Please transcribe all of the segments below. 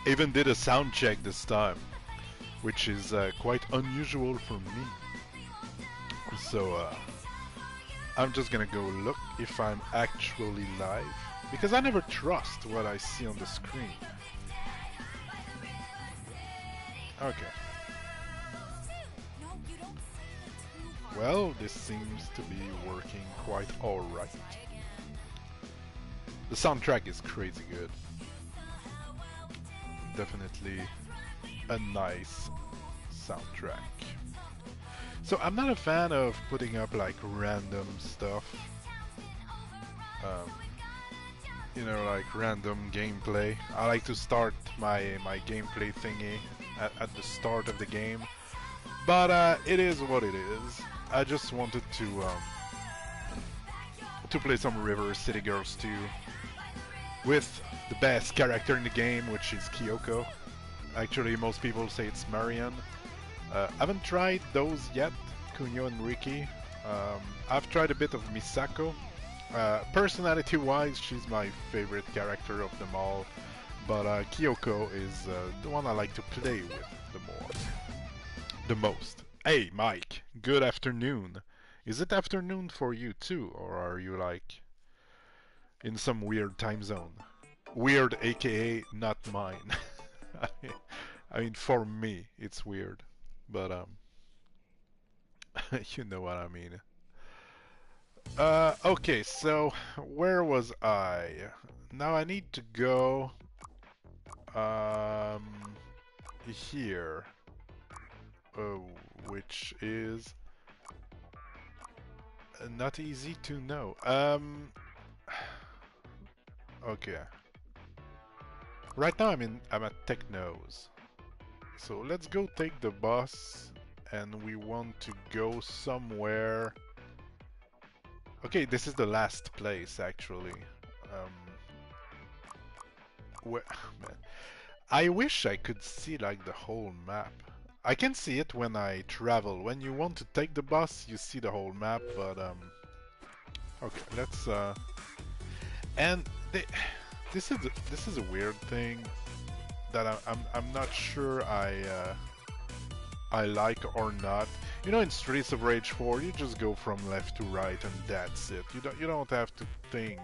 Even did a sound check this time, which is quite unusual for me. So I'm just gonna go look if I'm actually live, because I never trust what I see on the screen. Okay. Well, this seems to be working quite alright. The soundtrack is crazy good. Definitely a nice soundtrack. So I'm not a fan of putting up like random stuff. You know, like random gameplay. I like to start my gameplay thingy at the start of the game. But it is what it is. I just wanted to play some River City Girls 2 with the best character in the game, which is Kyoko. Actually, most people say it's Marion. I haven't tried those yet, Kunio and Riki. I've tried a bit of Misako. Personality-wise, she's my favorite character of them all, but Kyoko is the one I like to play with the most. Hey, Mike, good afternoon. Is it afternoon for you too, or are you like in some weird time zone? Weird, aka not mine. I mean, for me, it's weird, but you know what I mean. Okay, so where was I? Now I need to go um here, which is not easy to know. Okay. Right now I'm at Technos. So let's go take the bus, and we want to go somewhere. Okay, this is the last place actually. Where, man, I wish I could see like the whole map. I can see it when I travel. When you want to take the bus, you see the whole map, but okay, let's and they, this is a weird thing that I'm not sure I like or not. You know, in Streets of Rage 4, you just go from left to right and that's it. You don't have to think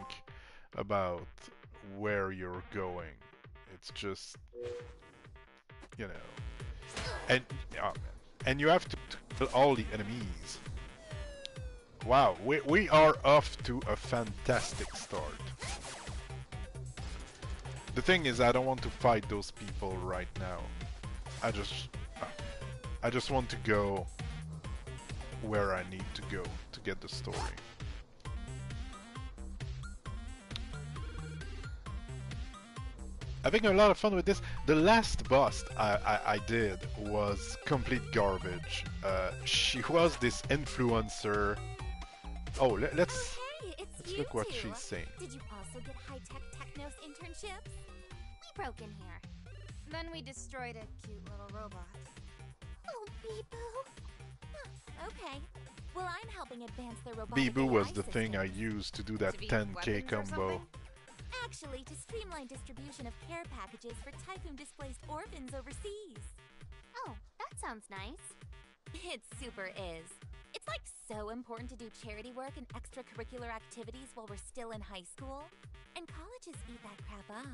about where you're going. It's just, you know, and oh man, and you have to kill all the enemies. Wow, we are off to a fantastic start. The thing is, I don't want to fight those people right now. I just want to go where I need to go to get the story. Having a lot of fun with this. The last boss I did was complete garbage. She was this influencer. Oh, let's look what she's saying. Did you also get high-tech Technos internships? We broke in here. Then we destroyed a cute little robot. Oh, Beeboo. Okay. Well, I'm helping advance the robotic Beeboo was AI the thing I systems. used to do that 10k combo. Actually, to streamline distribution of care packages for typhoon-displaced orphans overseas. Oh, that sounds nice. It super is. It's like so important to do charity work and extracurricular activities while we're still in high school. And colleges eat that crap up.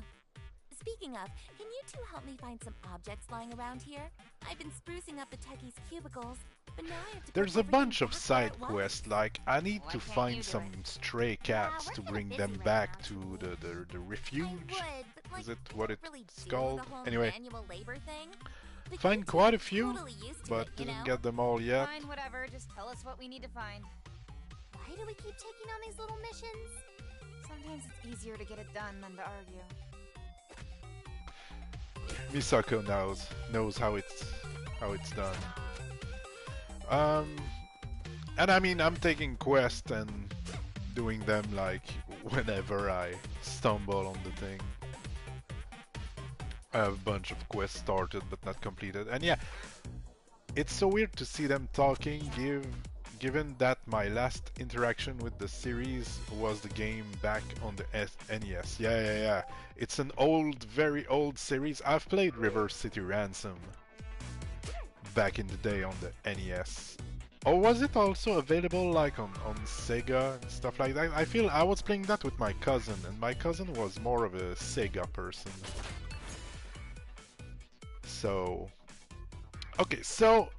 Speaking of, can you two help me find some objects lying around here? I've been sprucing up the techies' cubicles, but now I have to. There's a bunch of side quests, like I need to find some stray cats to bring them back to the refuge. Is it what it's called? Anyway, find quite a few, but didn't get them all yet. Fine, whatever. Just tell us what we need to find. Why do we keep taking on these little missions? Sometimes it's easier to get it done than to argue. Misako knows how it's done. And I mean, I'm taking quests and doing them like whenever I stumble on the thing. I have a bunch of quests started but not completed, and yeah, it's so weird to see them talking, given that my last interaction with the series was the game back on the NES. Yeah, yeah, yeah. It's an old, very old series. I've played River City Ransom back in the day on the NES. Or was it also available like on Sega and stuff like that? I feel I was playing that with my cousin, and my cousin was more of a Sega person. So, okay, so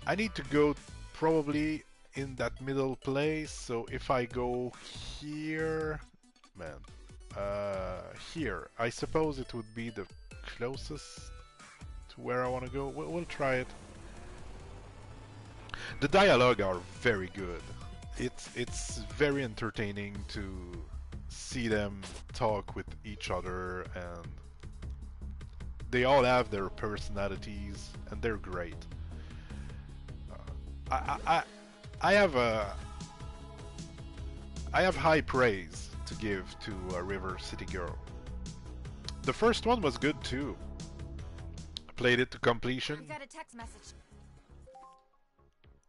I need to go probably in that middle place. So if I go here, man, here, I suppose it would be the closest to where I want to go. We'll try it. The dialogue are very good. It's very entertaining to see them talk with each other, and they all have their personalities, and they're great. I have high praise to give to River City Girl. The first one was good too. Played it to completion. I got a text message.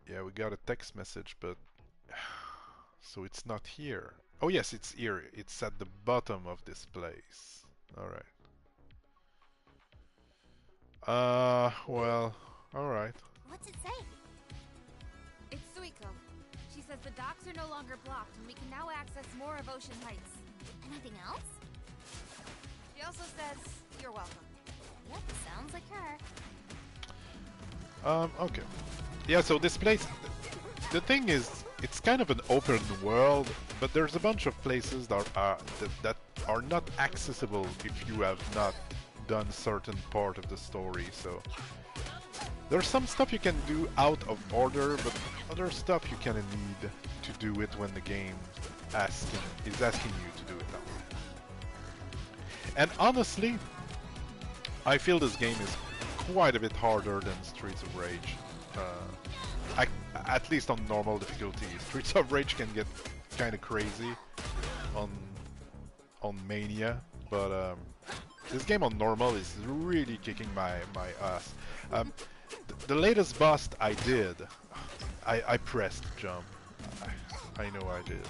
Yeah, we got a text message, but so it's not here. Oh yes, it's here. It's at the bottom of this place. All right. Well, all right. What's it say? It's Suiko. She says the docks are no longer blocked and we can now access more of Ocean Heights. Anything else? She also says you're welcome. Yep, sounds like her. Okay. Yeah, so this place, the thing is, it's kind of an open world, but there's a bunch of places that are not accessible if you have not done certain part of the story. So there's some stuff you can do out of order, but other stuff you kind of need to do it when the game is asking you to do it now. And honestly, I feel this game is quite a bit harder than Streets of Rage. At least on normal difficulty. Streets of Rage can get kind of crazy on Mania, but this game on normal is really kicking my ass. The latest boss I did, I pressed jump. I know I did.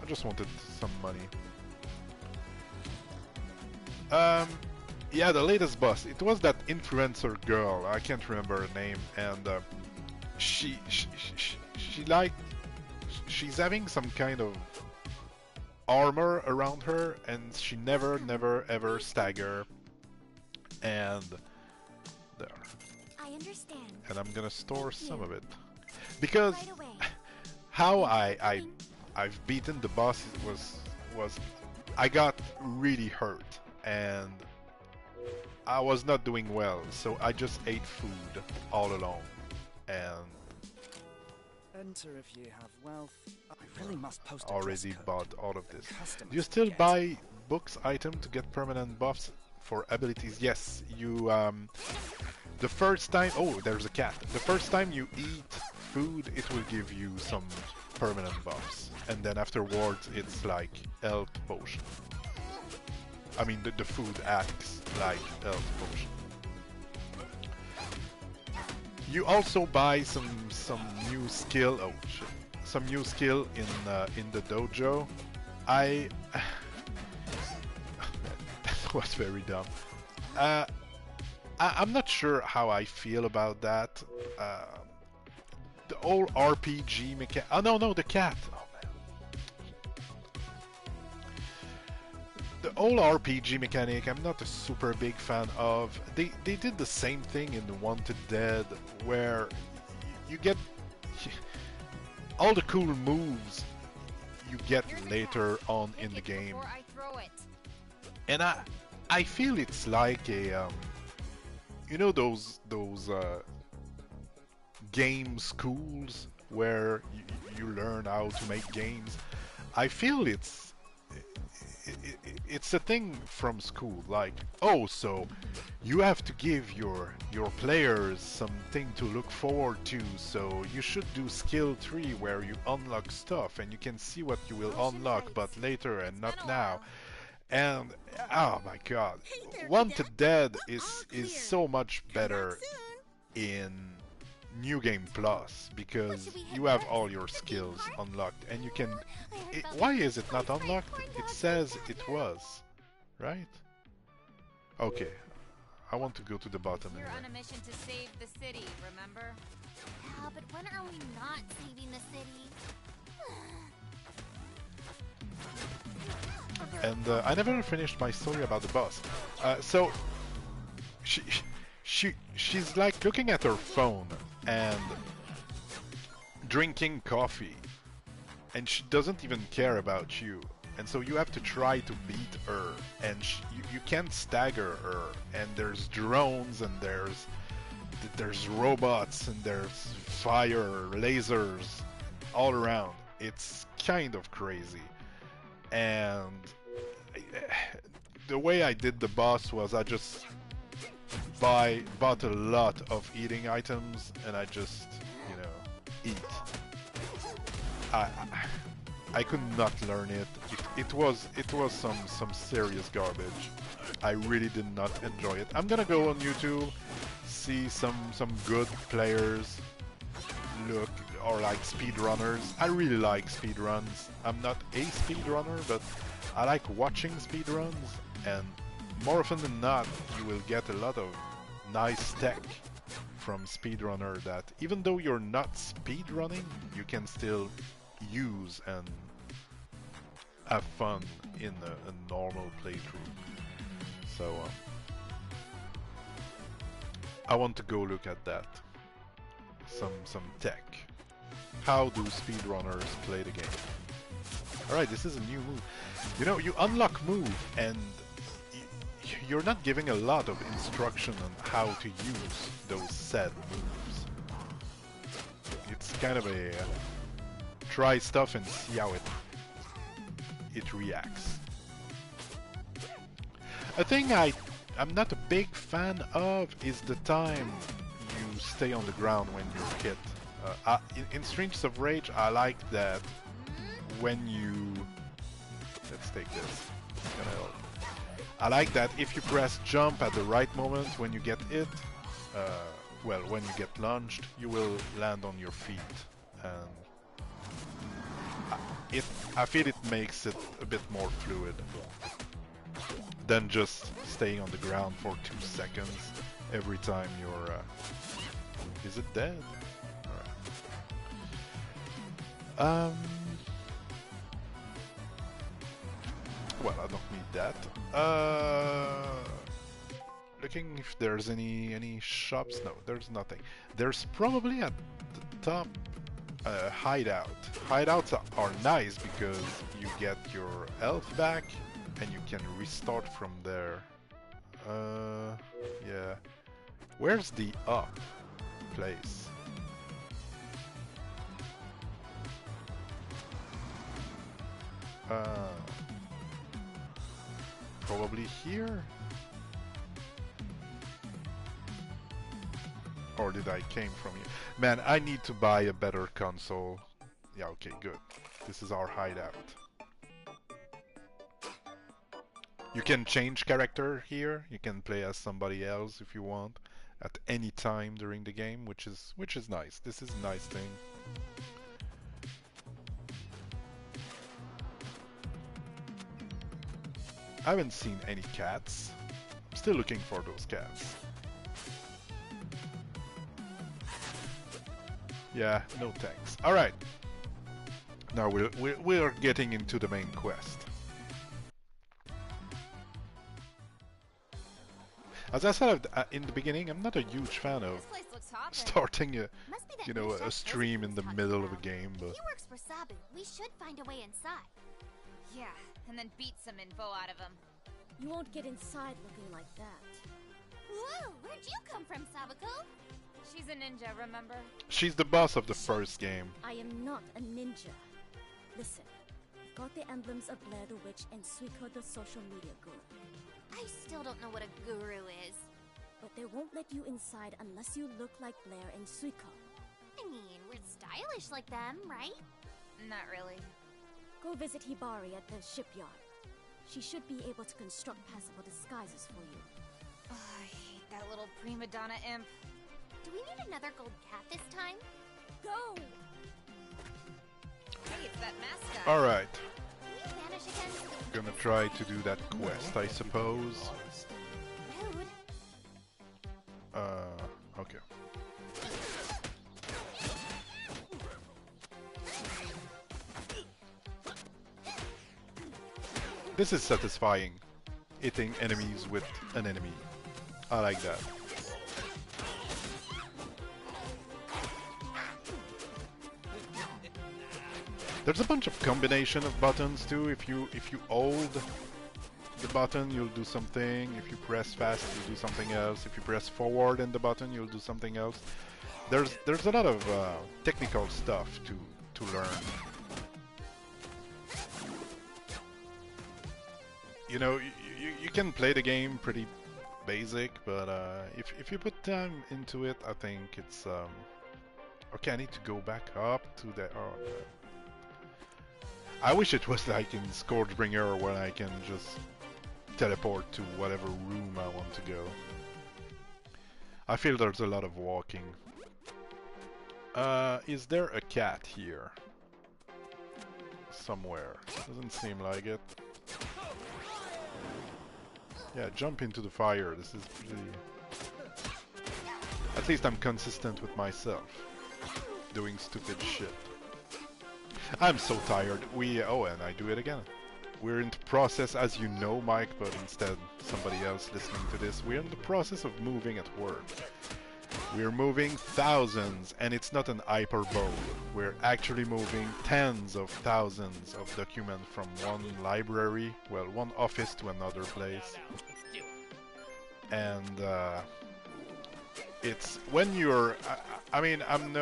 I just wanted some money. Yeah, the latest boss. It was that influencer girl. I can't remember her name, and she's having some kind of armor around her, and she never ever stagger. And there. I understand. And I'm gonna store some of it because how I've beaten the boss was I got really hurt and I was not doing well, so I just ate food all along, and enter if you have wealth. I really must post a already bought all of this. Customers Do you still get. buy books item to get permanent buffs for abilities? Yes, you the first time, oh, there's a cat. The first time you eat food, it will give you some permanent buffs, and then afterwards it's like health potion. I mean, the food acts like health potion. You also buy some new skill. Oh shit! Some new skill in the dojo. That was very dumb. I'm not sure how I feel about that. The whole RPG mechanic. Oh no, the cat. The whole RPG mechanic, I'm not a super big fan of. They did the same thing in the Wanted Dead, where you get all the cool moves you get later on in the game, and I feel it's like a you know those game schools where you learn how to make games. I feel it's a thing from school, like, oh, so you have to give your players something to look forward to, so you should do skill 3 where you unlock stuff and you can see what you will unlock but later and not now. And oh my god, Wanted Dead is so much better in New Game Plus because you have all your skills unlocked and you can. Why is it not unlocked? It says it was, right? Okay, I want to go to the bottom. You're on a mission to save the city, remember? Yeah, but when are we not saving the city? And I never finished my story about the boss. So she's like looking at her phone and drinking coffee, and she doesn't even care about you. And so you have to try to beat her, and you can't stagger her. And there's drones, and there's robots, and there's fire, lasers, all around. It's kind of crazy. And the way I did the boss was I just bought a lot of eating items, and I just, you know, eat. I could not learn it. It was some serious garbage. I really did not enjoy it. I'm gonna go on YouTube, see some good players look, or like speedrunners. I really like speedruns. I'm not a speedrunner, but I like watching speedruns, and more often than not you will get a lot of nice tech from speedrunner that even though you're not speedrunning, you can still use and have fun in a normal playthrough. So I want to go look at that. Some tech. How do speedrunners play the game? Alright, this is a new move. You know, you unlock move and you're not giving a lot of instruction on how to use those said moves. It's kind of a try stuff and see how it reacts. A thing I'm not a big fan of is the time you stay on the ground when you're hit. In Streams of Rage, I like that when you... Let's take this. I like that if you press jump at the right moment when you get hit, well, when you get launched, you will land on your feet. And I feel it makes it a bit more fluid than just staying on the ground for 2 seconds every time you're... Is it dead? Alright. Well, I don't need that. Looking if there's any shops. No, there's nothing. There's probably at the top hideout. Hideouts are nice because you get your health back and you can restart from there. Yeah. Where's the up place? Probably here? Or did I came from here? Man, I need to buy a better console. Yeah, okay, good. This is our hideout. You can change character here. You can play as somebody else if you want at any time during the game, which is nice. This is a nice thing. I haven't seen any cats. I'm still looking for those cats. Yeah, no thanks. Alright. Now we're getting into the main quest. As I said in the beginning, I'm not a huge fan of starting a stream in the middle of a game, but... He works for Sabu. We should find a way inside. Yeah, and then beat some info out of him. You won't get inside looking like that. Whoa, where'd you come from, Sabuko? She's a ninja, remember? She's the boss of the first game. I am not a ninja. Listen, I've got the emblems of Blair the Witch and Suiko the social media guru. I still don't know what a guru is. But they won't let you inside unless you look like Blair and Suiko. I mean, we're stylish like them, right? Not really. Go visit Hibari at the shipyard. She should be able to construct passable disguises for you. Oh, I hate that little prima donna imp. Do we need another gold cat this time? Go! Hey, it's that mascot. Alright, Can you vanish again so that we gonna can try decide? to do that quest, I suppose. Rude. Okay. This is satisfying, hitting enemies with an enemy. I like that. There's a bunch of combination of buttons too. If you hold the button, you'll do something. If you press fast, you'll do something else. If you press forward in the button, you'll do something else. There's a lot of technical stuff to learn. You know, you can play the game pretty basic, but if you put time into it, I think it's okay. I need to go back up to the. Oh, I wish it was like in Scourgebringer where I can just teleport to whatever room I want to go. I feel there's a lot of walking. Is there a cat here? Somewhere. Doesn't seem like it. Yeah, jump into the fire. This is pretty... At least I'm consistent with myself. Doing stupid shit. I'm so tired. Oh, and I do it again. We're in the process, as you know, Mike, but instead somebody else listening to this, we're in the process of moving at work. We're moving thousands, and it's not an hyperbole. We're actually moving tens of thousands of documents from one library, well, one office to another place. And it's when you're... I mean, I'm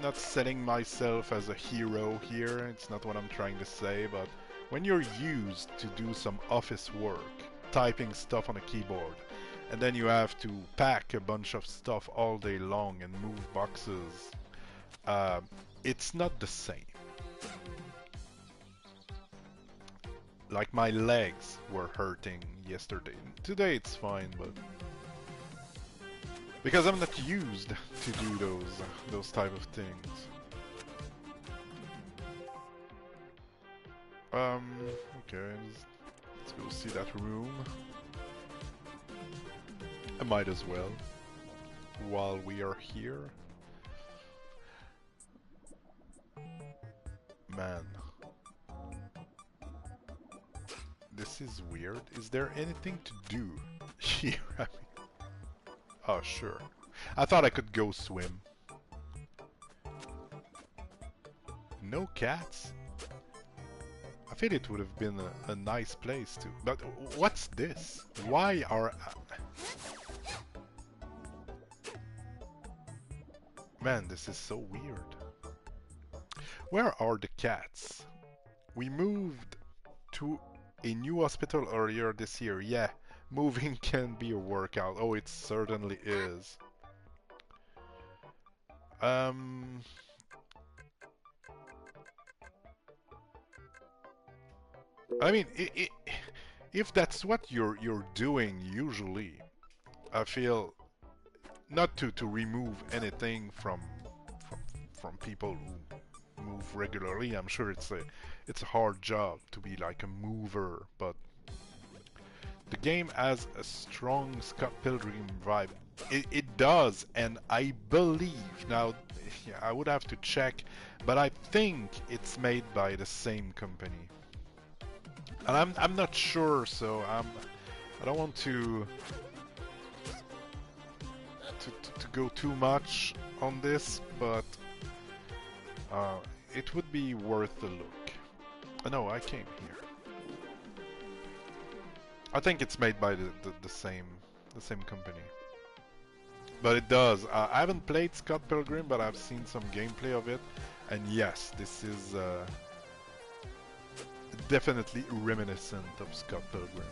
not setting myself as a hero here, it's not what I'm trying to say, but when you're used to do some office work, typing stuff on a keyboard, and then you have to pack a bunch of stuff all day long and move boxes, it's not the same. Like my legs were hurting yesterday. Today it's fine, but... Because I'm not used to do those type of things. Okay, let's go see that room. I might as well, while we are here. Man. This is weird. Is there anything to do here? I mean, oh, sure. I thought I could go swim. No cats? I feel it would have been a nice place to... But what's this? Why are... Man, this is so weird. Where are the cats? We moved to a new hospital earlier this year. Yeah, moving can be a workout. Oh, it certainly is. I mean, if that's what you're doing usually, I feel not to remove anything from people who move regularly. I'm sure it's a hard job to be like a mover, but the game has a strong Scott Pilgrim vibe. It does, and I believe now. Yeah, I would have to check, but I think it's made by the same company. And I'm not sure, so I don't want to go too much on this, but it would be worth a look. No, I came here. I think it's made by the same company. But it does. I haven't played Scott Pilgrim, but I've seen some gameplay of it, and yes, this is definitely reminiscent of Scott Pilgrim.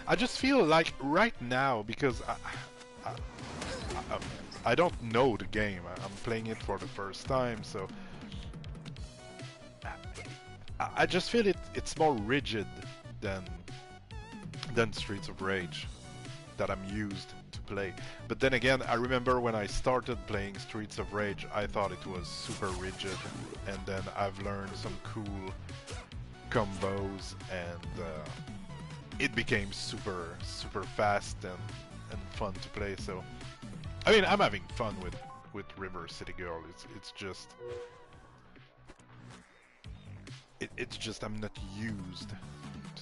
I just feel like right now, because I don't know the game, I'm playing it for the first time, so I just feel it's more rigid than Streets of Rage that I'm used to play. But then again, I remember when I started playing Streets of Rage, I thought it was super rigid, and then I've learned some cool combos, and it became super fast and fun to play. So I mean, I'm having fun with River City Girl. It's just it's just I'm not used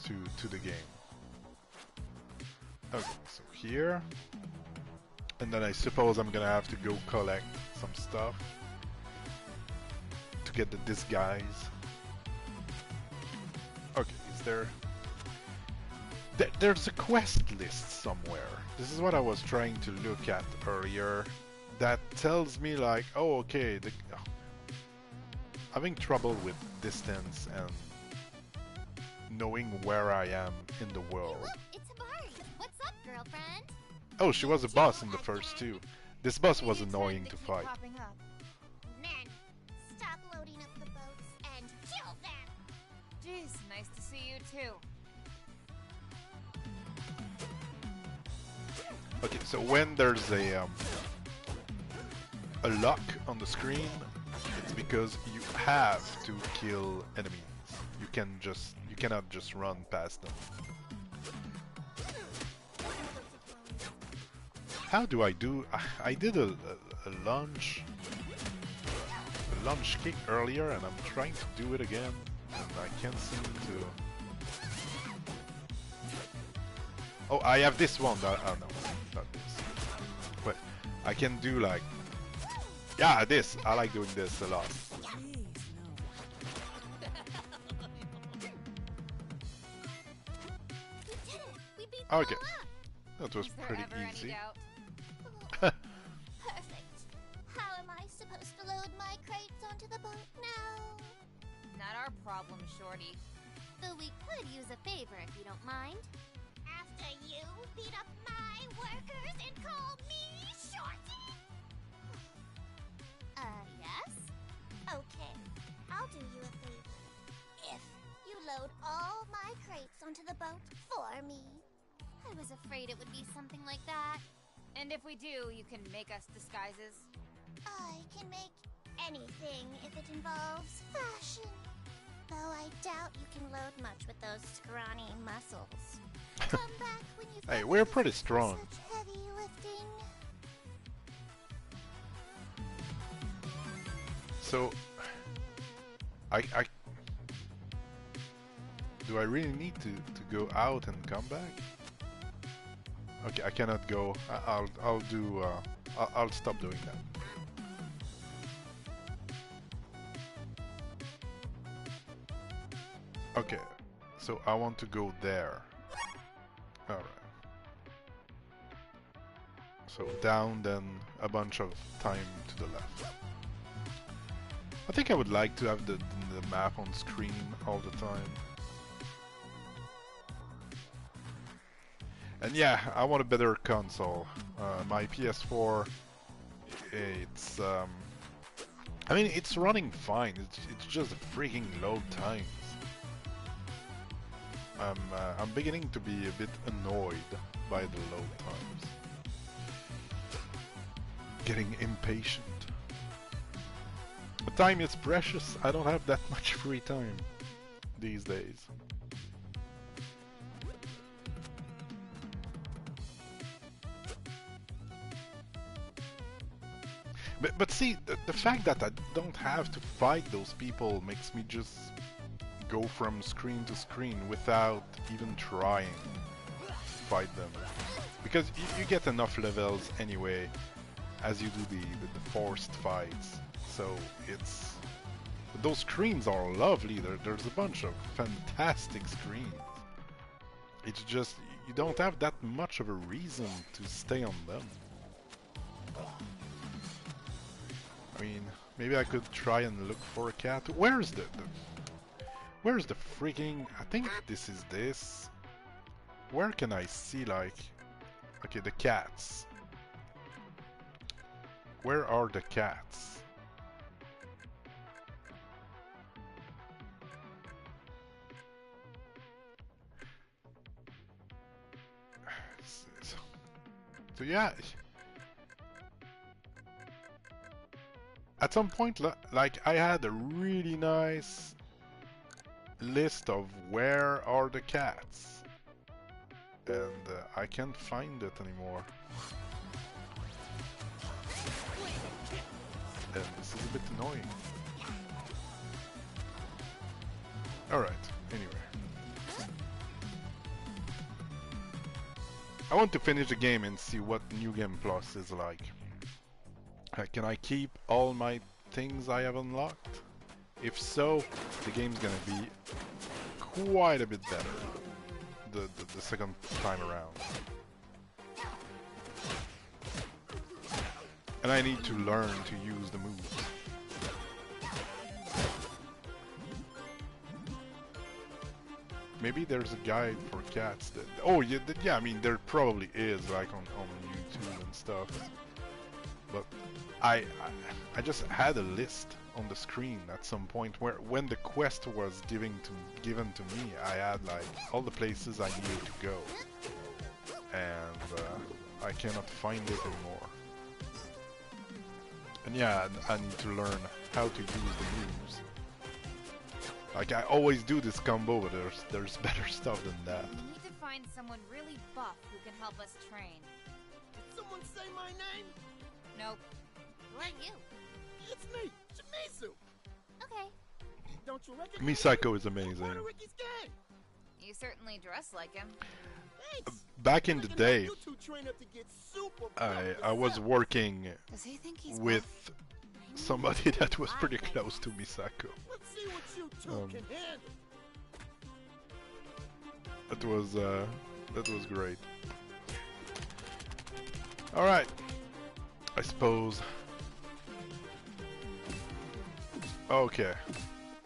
to the game. Okay, so here, and then I suppose I'm gonna have to go collect some stuff to get the disguise. Okay, is there... There's a quest list somewhere. This is what I was trying to look at earlier. That tells me like, oh, okay, having trouble with distance and knowing where I am in the world. Hey, look, it's Habari. What's up, girlfriend? Oh, she was a boss in the first two. This boss was annoying to fight. Men, stop loading up the boats and kill them. Jeez, nice to see you too. Okay, so when there's a lock on the screen, it's because you have to kill enemies. You cannot just run past them. How do I do? I did a launch kick earlier, and I'm trying to do it again, and I can't seem to. Oh, I have this one. Oh no, not this. But I can do like, yeah, this. I like doing this a lot. Okay, that was pretty easy. Perfect. How am I supposed to load my crates onto the boat now? Not our problem, Shorty. Though we could use a favor if you don't mind. After you beat up my workers and call me Shorty? Yes? Okay, I'll do you a favor. If you load all my crates onto the boat for me. I was afraid it would be something like that. And if we do, you can make us disguises? I can make anything if it involves fashion. Though I doubt you can load much with those scrawny muscles. Come back when you've Hey, got we're the pretty muscles strong. for such heavy lifting. So, do I really need to go out and come back? Okay, I cannot go. I'll do. I'll stop doing that. Okay, so I want to go there. All right. So down, then a bunch of time to the left. I think I would like to have the map on screen all the time. And yeah, I want a better console. My PS4, it's I mean, it's running fine. It's just freaking load times. I'm beginning to be a bit annoyed by the load times. Getting impatient. But time is precious. I don't have that much free time these days. But see, the fact that I don't have to fight those people makes me just go from screen to screen without even trying to fight them. Because you get enough levels anyway as you do the forced fights. So it's... Those screens are lovely. There's a bunch of fantastic screens. It's just, you don't have that much of a reason to stay on them. I mean, maybe I could try and look for a cat. Where's the freaking... I think this is this. Where can I see, like... Okay, the cats. Where are the cats? So yeah, at some point, like I had a really nice list of where are the cats, and I can't find it anymore. And this is a bit annoying. Alright, anyway. I want to finish the game and see what New Game Plus is like. Can I keep all my things I have unlocked? If so, the game's gonna be quite a bit better the second time around. And I need to learn to use the moves. Maybe there's a guide for cats that... Oh, yeah, yeah, I mean, there probably is, like, on YouTube and stuff. But I just had a list on the screen at some point where, when the quest was given to me, I had, like, all the places I needed to go. And I cannot find it anymore. And yeah, I need to learn how to use the moves. Like, I always do this combo, but there's better stuff than that. We need to find someone really buff who can help us train. Did someone say my name? Nope. Who are you? It's me, Shimizu. Okay. Don't you recognize Misako me? is amazing. Part of Ricky's gang. You certainly dress like him. Thanks. Back in the day, You two train up to get super I was working Does he think he's with somebody that was pretty close to Misako. Let's see what you two can handle. That was great. All right, I suppose. Okay,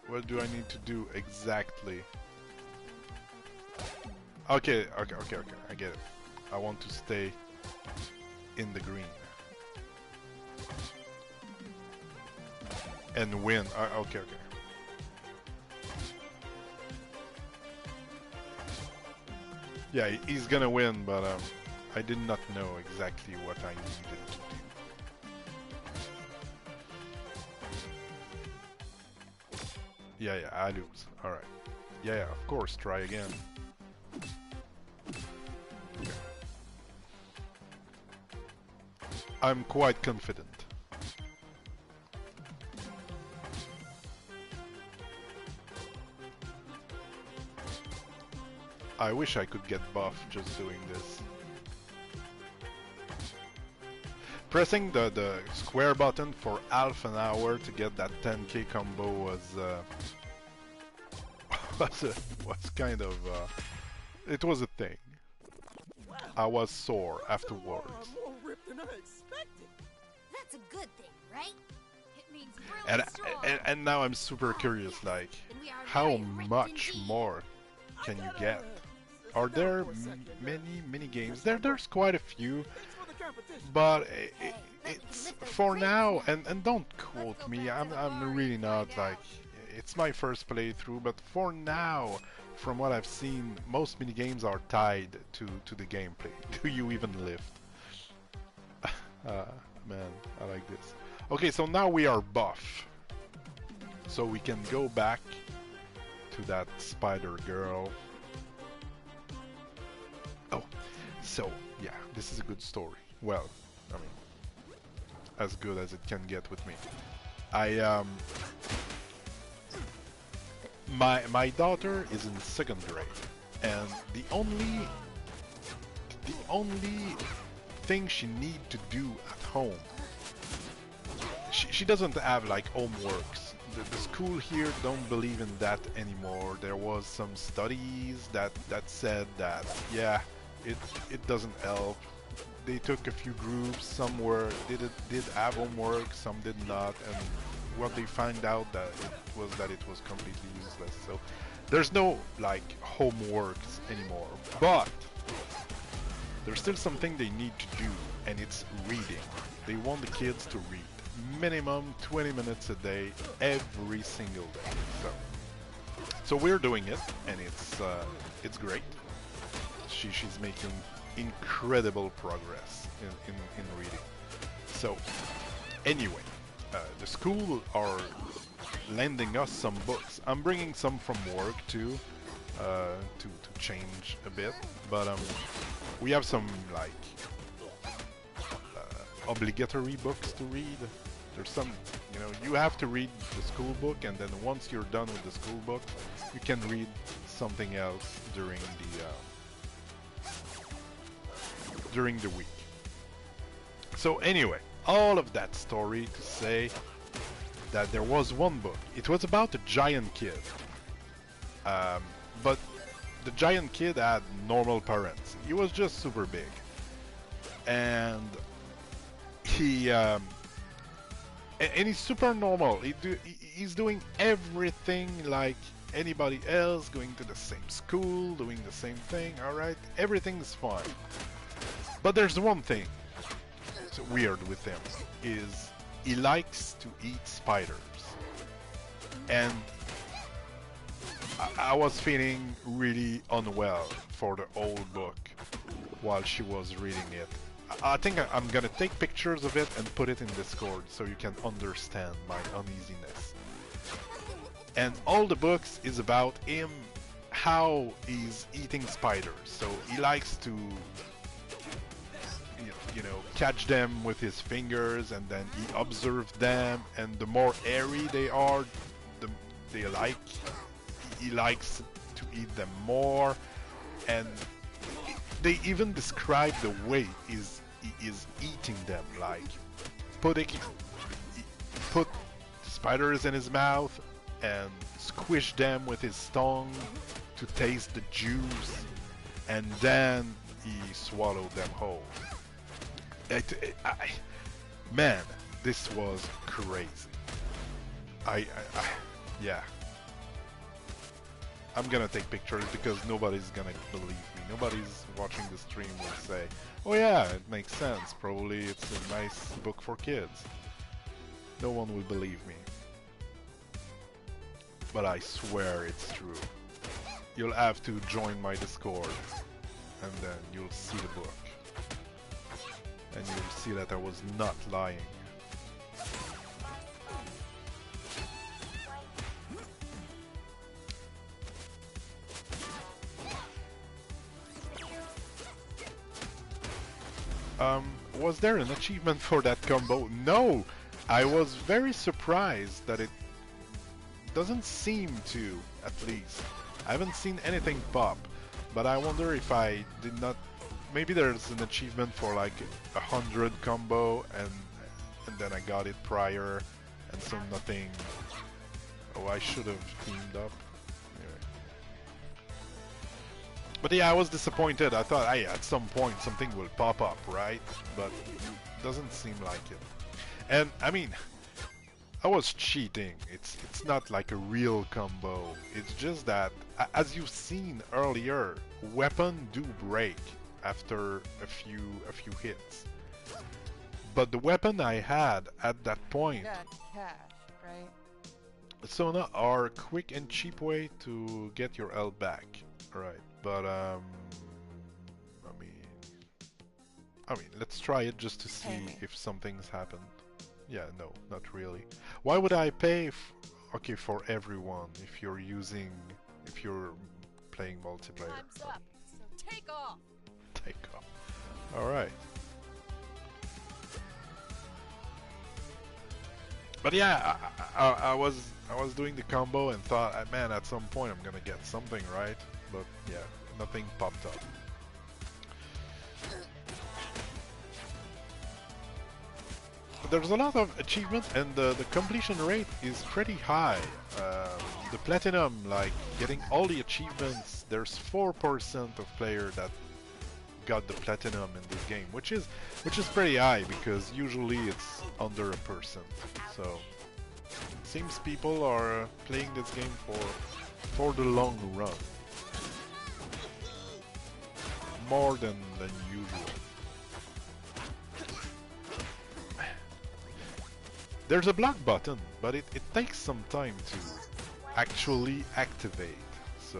what do I need to do exactly? Okay, I get it. I want to stay in the green. And win. Okay. Yeah, he's gonna win, but I did not know exactly what I needed to do. Yeah, I lose. Alright. Yeah, of course, try again. Okay. I'm quite confident. I wish I could get buff just doing this. Pressing the square button for half an hour to get that 10k combo was was kind of it was a thing. I was sore afterwards. More ripped than I expected. That's a good thing, right? It means really strong. And now I'm super curious, like, Then we are how very ripped much indeed. more can you get? Sit Are down there for a second, many games? There's quite a few, Thanks for the competition. but let me it's lift those for weights now. now. And don't quote me. I'm really not like. It's my first playthrough, but for now, from what I've seen, most mini games are tied to the gameplay. Do you even lift? Man, I like this. Okay, so now we are buff, so we can go back to that spider girl. Oh, so yeah, this is a good story. Well, I mean, as good as it can get with me. My daughter is in 2nd grade, and the only thing she need to do at home, she doesn't have like homeworks. The school here don't believe in that anymore. There was some studies that said that yeah, it doesn't help. They took a few groups. Some did have homework, some did not, and what they find out that it was completely useless. So there's no like homeworks anymore, but there's still something they need to do, and it's reading. They want the kids to read minimum 20 minutes a day every single day. So we're doing it, and it's great. She's making incredible progress in reading. So anyway, the school are lending us some books. I'm bringing some from work too, to change a bit. But we have some like obligatory books to read. There's some, you know, you have to read the school book, and then once you're done with the school book, you can read something else during the week. So anyway, all of that story to say that there was one book. It was about a giant kid, but the giant kid had normal parents. He was just super big, and and he's super normal. He's doing everything like anybody else, going to the same school, doing the same thing, alright? Everything's fine. But there's one thing that's weird with him, is he likes to eat spiders. And I was feeling really unwell for the old book while she was reading it. I think I'm gonna take pictures of it and put it in Discord so you can understand my uneasiness. And all the books is about him, how he's eating spiders. So he likes to, you know, catch them with his fingers, and then he observes them, and the more airy they are, he likes to eat them more. And they even describe the way he is eating them, like put spiders in his mouth and squish them with his tongue to taste the juice, and then he swallowed them whole. Man, this was crazy. Yeah. I'm gonna take pictures because nobody's gonna believe me. Nobody's watching the stream will say, oh yeah, it makes sense. Probably it's a nice book for kids. No one will believe me. But I swear it's true. You'll have to join my Discord, and then you'll see the book. And you'll see that I was not lying. Was there an achievement for that combo? No! I was very surprised that it doesn't seem to, at least. I haven't seen anything pop, but I wonder if I did not... Maybe there's an achievement for like 100 combo, and then I got it prior, and so nothing... Oh, I should have teamed up. But yeah, I was disappointed. I thought, hey, at some point something will pop up, right? But it doesn't seem like it. And I mean, I was cheating. It's not like a real combo. It's just that, as you've seen earlier, weapon do break after a few hits. But the weapon I had at that point, cash, right? Sona are a quick and cheap way to get your L back, right? But I mean, let's try it just to see if something's happened. Yeah, no, not really. Why would I pay? Okay, for everyone if you're playing multiplayer. Time's up, so take off. Take off. All right. But yeah, I was doing the combo and thought, man, at some point I'm gonna get something, right? But yeah, nothing popped up. But there's a lot of achievements, and the completion rate is pretty high. The platinum, like getting all the achievements, there's 4% of players that got the platinum in this game, which is pretty high because usually it's under 1%. So it seems people are playing this game for the long run. More than usual. There's a block button, but it takes some time to actually activate, so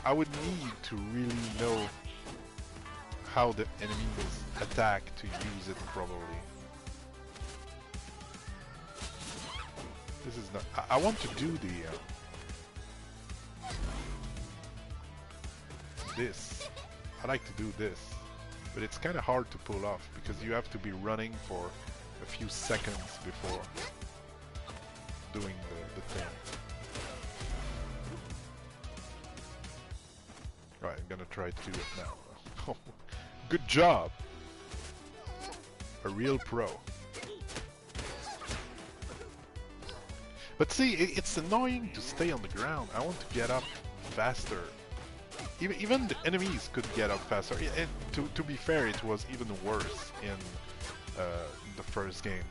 I would need to really know how the enemies attack to use it properly. This is not. I want to do the this. I like to do this, but it's kind of hard to pull off because you have to be running for a few seconds before doing the thing. Right, I'm gonna try to do it now. Good job! A real pro. But see, it's annoying to stay on the ground. I want to get up faster. Even the enemies could get up faster. And to be fair, it was even worse in the first game.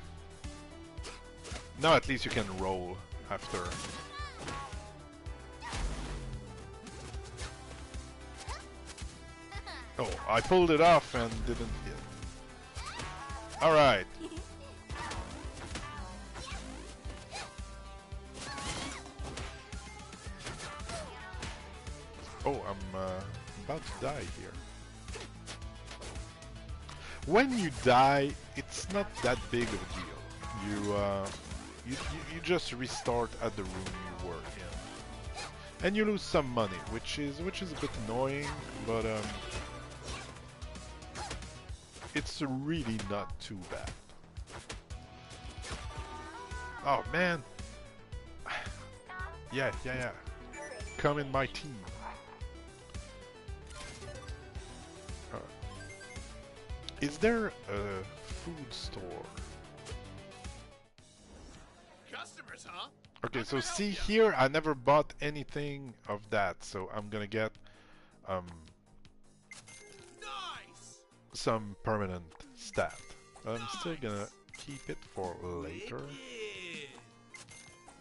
Now at least you can roll after. Oh, I pulled it off and didn't hit. Alright. Oh, I'm about to die here. When you die, it's not that big of a deal. You just restart at the room you were in, and you lose some money, which is a bit annoying, but it's really not too bad. Oh man, yeah. Come in my team. Is there a food store? Customers, huh? Okay, so see here, I never bought anything of that, so I'm gonna get Nice. some permanent stat. I'm still gonna keep it for later.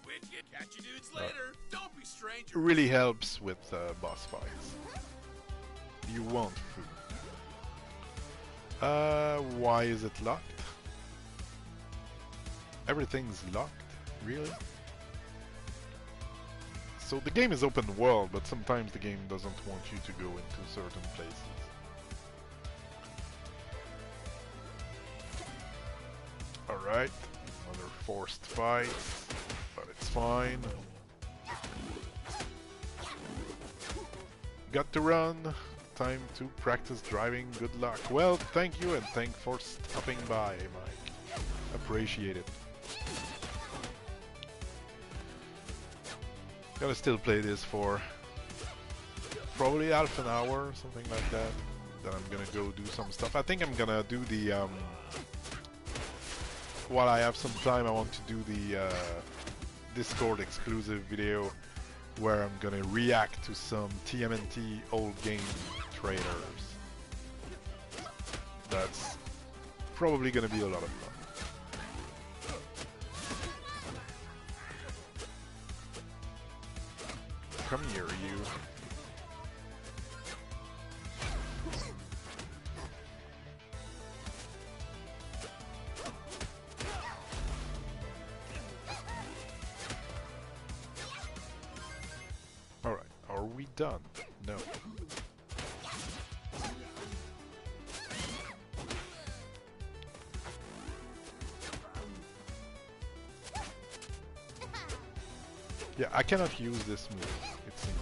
Wicked. Catch you dudes later. Don't be It strangers. really helps with boss fights. You want food. Why is it locked? Everything's locked? Really? So the game is open world, but sometimes the game doesn't want you to go into certain places. Alright, another forced fight, but it's fine. Got to run. Time to practice driving. Good luck. Well, thank you, and thanks for stopping by, Mike. Appreciate it. Gotta still play this for probably half an hour, something like that. Then I'm gonna go do some stuff. I think I'm gonna do the while I have some time, I want to do the Discord exclusive video where I'm gonna react to some TMNT old game trailers. That's probably gonna be a lot of fun. Come here, you. Alright, are we done? No. Yeah, I cannot use this move, it seems.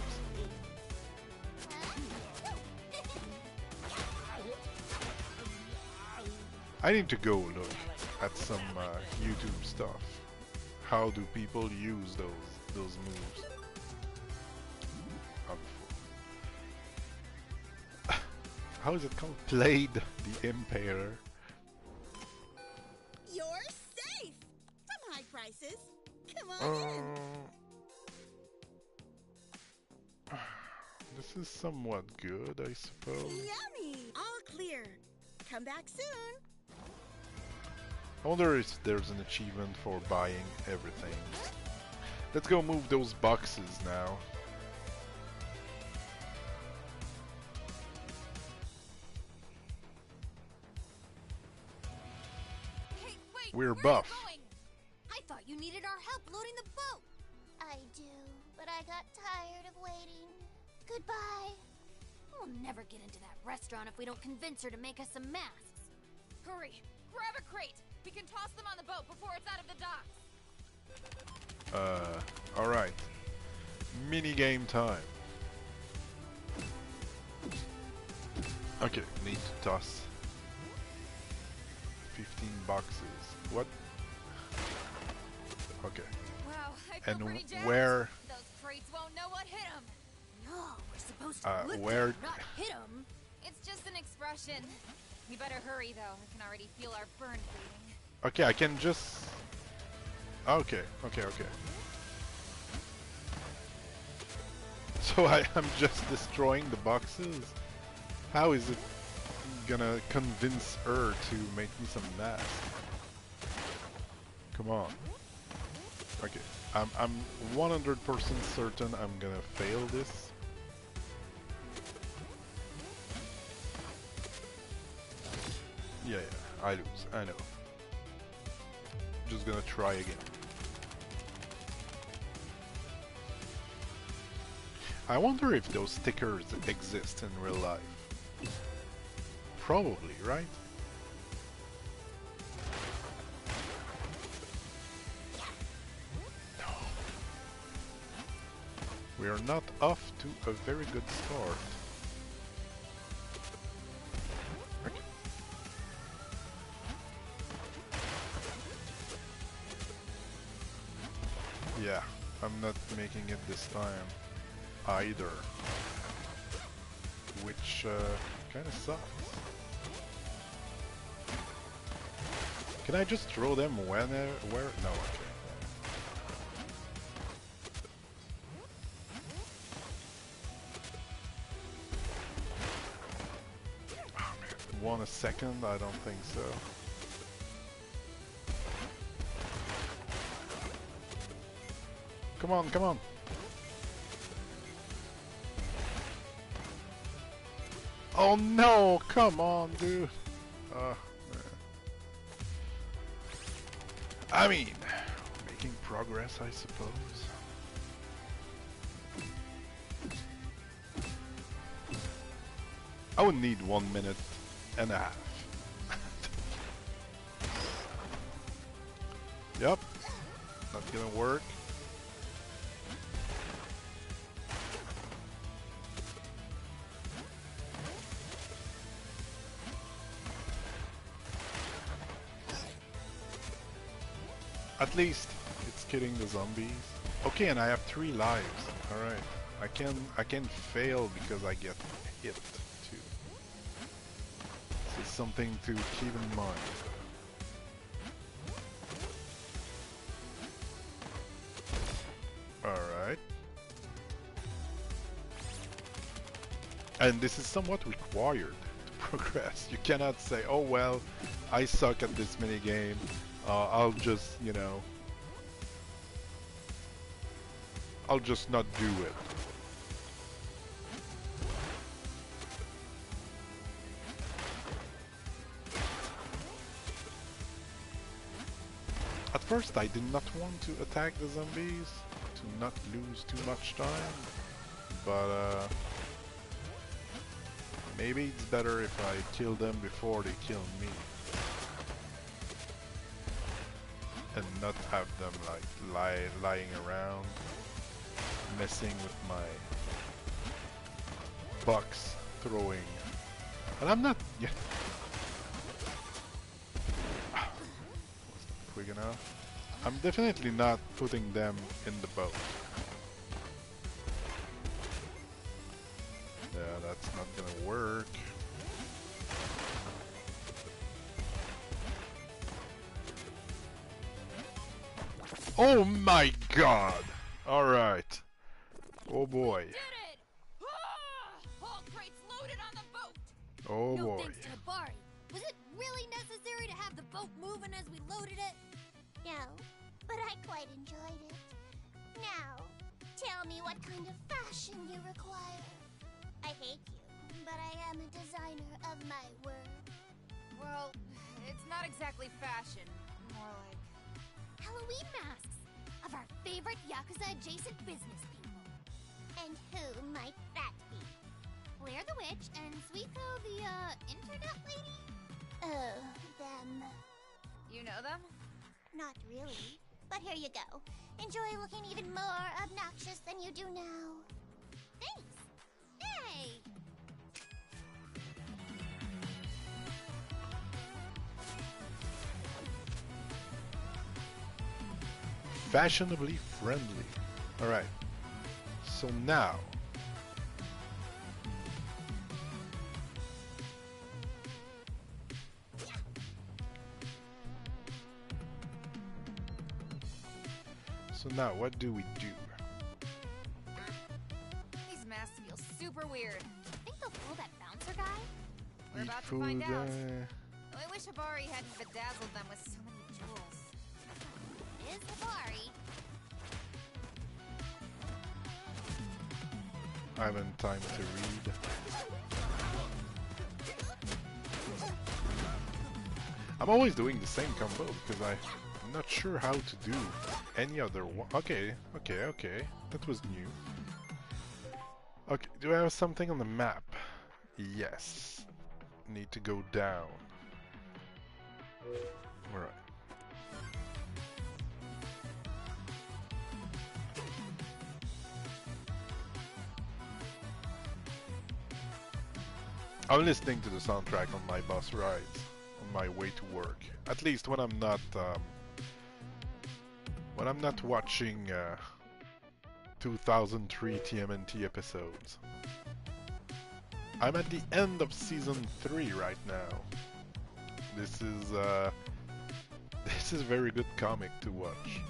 I need to go look at some YouTube stuff. How do people use those moves? How is it called? Played the Impaler. You're safe from high prices. Come on in. This is somewhat good, I suppose. Yummy. All clear. Come back soon. I wonder if there's an achievement for buying everything. Let's go move those boxes now. Hey, wait! We're where are you buff. going? I thought you needed our help loading the boat. I do, but I got tired of waiting. Goodbye. We'll never get into that restaurant if we don't convince her to make us some masks. Hurry! Grab a crate! We can toss them on the boat before it's out of the docks! Alright. Mini game time. Okay, need to toss 15 boxes. What? Okay. Wow, I feel And pretty jazzed. where? Those crates won't know what hit them. No, we're supposed to lift where? them, not hit them. It's just an expression. We better hurry, though. I can already feel our burn bleeding. Okay, I can just... Okay. So I'm just destroying the boxes? How is it gonna convince her to make me some masks? Come on. Okay, I'm 100% certain I'm gonna fail this. Yeah, I lose, I know. Just gonna try again. I wonder if those stickers exist in real life. Probably, right? No. We are not off to a very good start. Okay. Yeah, I'm not making it this time either, which kind of sucks. Can I just throw them where? No, okay. Oh man, 1 second? I don't think so. Come on, come on! Oh no! Come on, dude! Man. I mean, making progress, I suppose. I would need 1 minute and a half. Yep, not gonna work. At least it's killing the zombies. Okay, and I have 3 lives. All right, I can fail because I get hit too. This is something to keep in mind. All right, and this is somewhat required to progress. You cannot say, "Oh well, I suck at this mini game. I'll just, you know, I'll just not do it." At first I did not want to attack the zombies, to not lose too much time, but maybe it's better if I kill them before they kill me. And not have them like lying around, messing with my box throwing. And I'm not. Yeah. Wasn't quick enough. I'm definitely not putting them in the boat. Yeah, that's not gonna work. Oh my god! Alright. Oh boy. Did it! Ah! All crates loaded on the boat! Oh No boy. thanks to Bari. Was it really necessary to have the boat moving as we loaded it? No, but I quite enjoyed it. Now, tell me what kind of fashion you require. I hate you, but I am a designer of my work. Well, it's not exactly fashion. More like... Halloween masks of our favorite Yakuza adjacent business people. And who might that be? Blair the witch and Suiko the internet lady? Oh, them. You know them? Not really. But here you go. Enjoy looking even more obnoxious than you do now. Thanks. Hey! Fashionably friendly. Alright. So now. So now, what do we do? These masks feel super weird. Think they'll pull that bouncer guy? We're Eat about to food, find out. I wish Habari hadn't bedazzled them with so many jewels. Is Habari. I haven't time to read. I'm always doing the same combo because I'm not sure how to do any other one. Okay. That was new. Okay, do I have something on the map? Yes. Need to go down. Alright. I'm listening to the soundtrack on my bus rides on my way to work. At least when I'm not watching 2003 TMNT episodes. I'm at the end of season 3 right now. This is a very good comic to watch.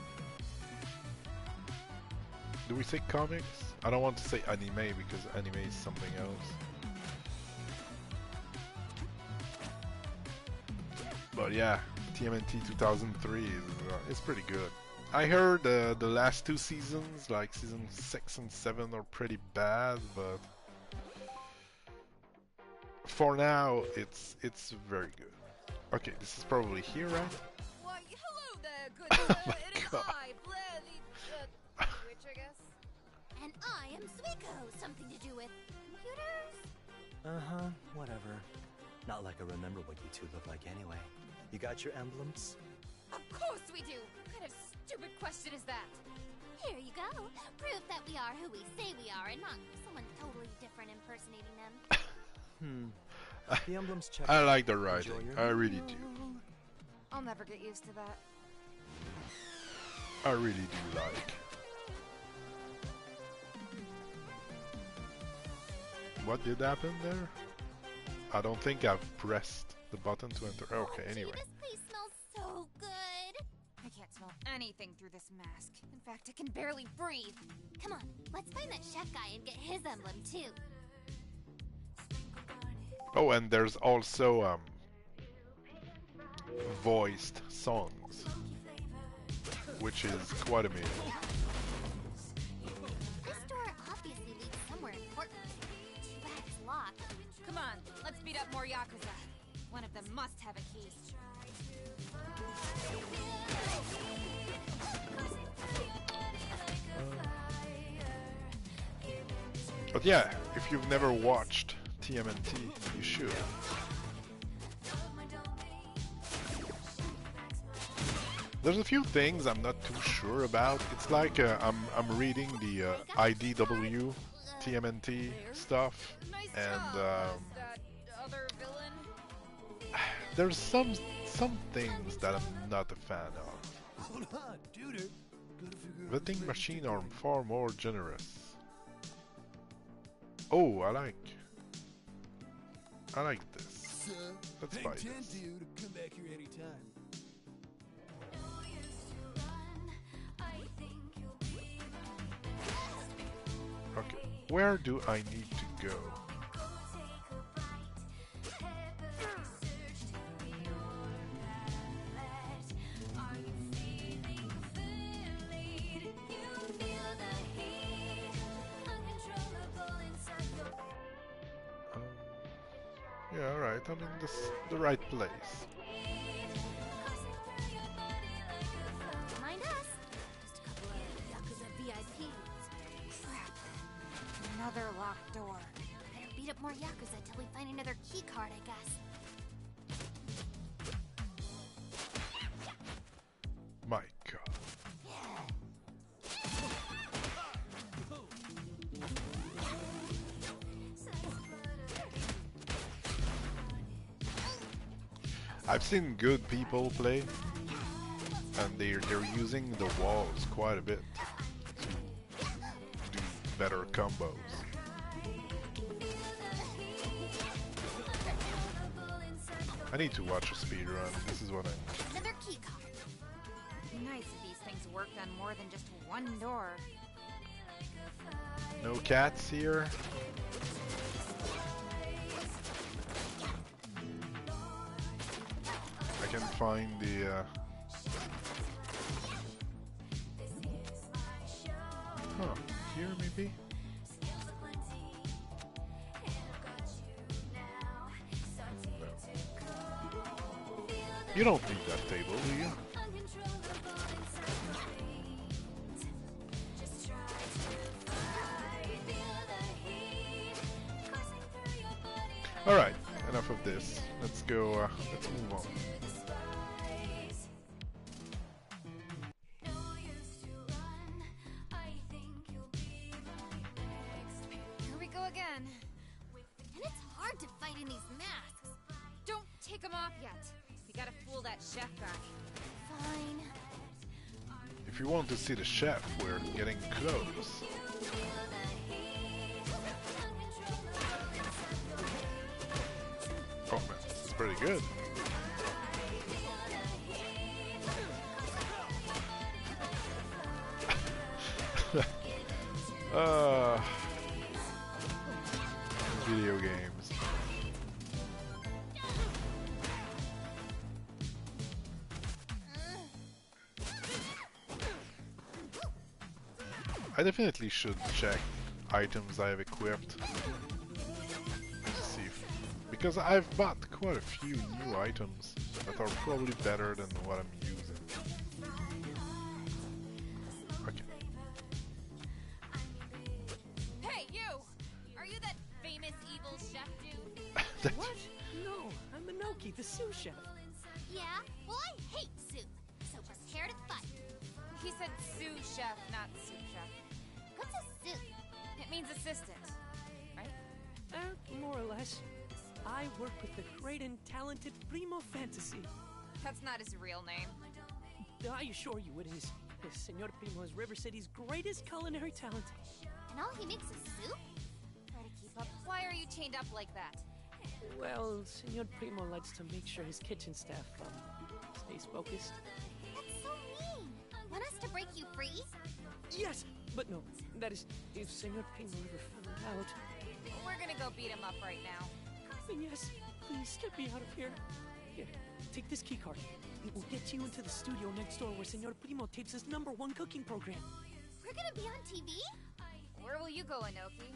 Do we say comics? I don't want to say anime because anime is something else. But yeah, TMNT 2003 is pretty good. I heard the last 2 seasons, like season 6 and 7, are pretty bad, but for now, it's very good. Okay, this is probably here, right? Why, hello there, good sir. my It is God. I, Blair the witch, I guess. And I am Suiko. Something to do with computers? Uh-huh, whatever. Not like I remember what you two look like anyway. You got your emblems? Of course we do. What kind of stupid question is that? Here you go. Proof that we are who we say we are and not someone totally different impersonating them. The emblems check. I like the Enjoy writing. your I really do. I'll never get used to that. I really do like. What did happen there? I don't think I've pressed the button to enter. Okay, anyway. This place smells so good. I can't smell anything through this mask. In fact, I can barely breathe. Come on, let's find that chef guy and get his emblem too. Oh, and there's also voiced songs, which is quite amazing. This door obviously leads somewhere important. Too bad it's locked. Come on, let's beat up more Yakuza. One of them must have a key. But yeah, if you've never watched TMNT, you should. There's a few things I'm not too sure about. It's like I'm reading the IDW TMNT stuff, Nice and job, that other villain. there's some things that I'm not a fan of. Hold on, dude. Vending machines are far more generous. Oh, I like this. Let's buy this. dude. Come back here anytime. Okay, where do I need to go? Yeah, alright, I'm in the right place. Mind us. Just a couple of Yakuza VIPs. Crap. more Yakuza till we find another key card, I guess. My God. I've seen good people play, and they're using the walls quite a bit to do better combos. I need to watch a speedrun. This is what I need. Another key card. Nice if these things worked on more than just one door. No cats here. I can find the huh, here maybe? No. You don't need that table, do you? Alright, enough of this. Let's go, let's move on. Here we go again. And it's hard to fight in these masks. Don't take them off yet. We gotta fool that chef guy. Fine. If you want to see the chef, we're getting close. Oh man, this is pretty good. Video games. I definitely should check items I have equipped. Let's see if, because I've bought quite a few new items that are probably better than what I'm using. Okay. Hey, you! Are you that famous evil chef dude? What? No, I'm Minoki, the sous chef. Yeah? Well, I hate soup, so prepare to fight. He said sous chef, not soup chef. What's a soup? It means assistant, right? More or less. I work with the great and talented Primo Fantasy. That's not his real name. I assure you it is. Senor Primo is River City's greatest culinary talent. And all he makes is soup? Try to keep up. Why are you chained up like that? Well, Senor Primo likes to make sure his kitchen staff stays focused. That's so mean. Want us to break you free? Yes, but no. That is, if Senor Primo ever found out. We're gonna go beat him up right now. Yes, please get me out of here. Here, take this keycard. It will get you into the studio next door where Senor Primo tapes his #1 cooking program. We're gonna be on TV? Where will you go, Inoki?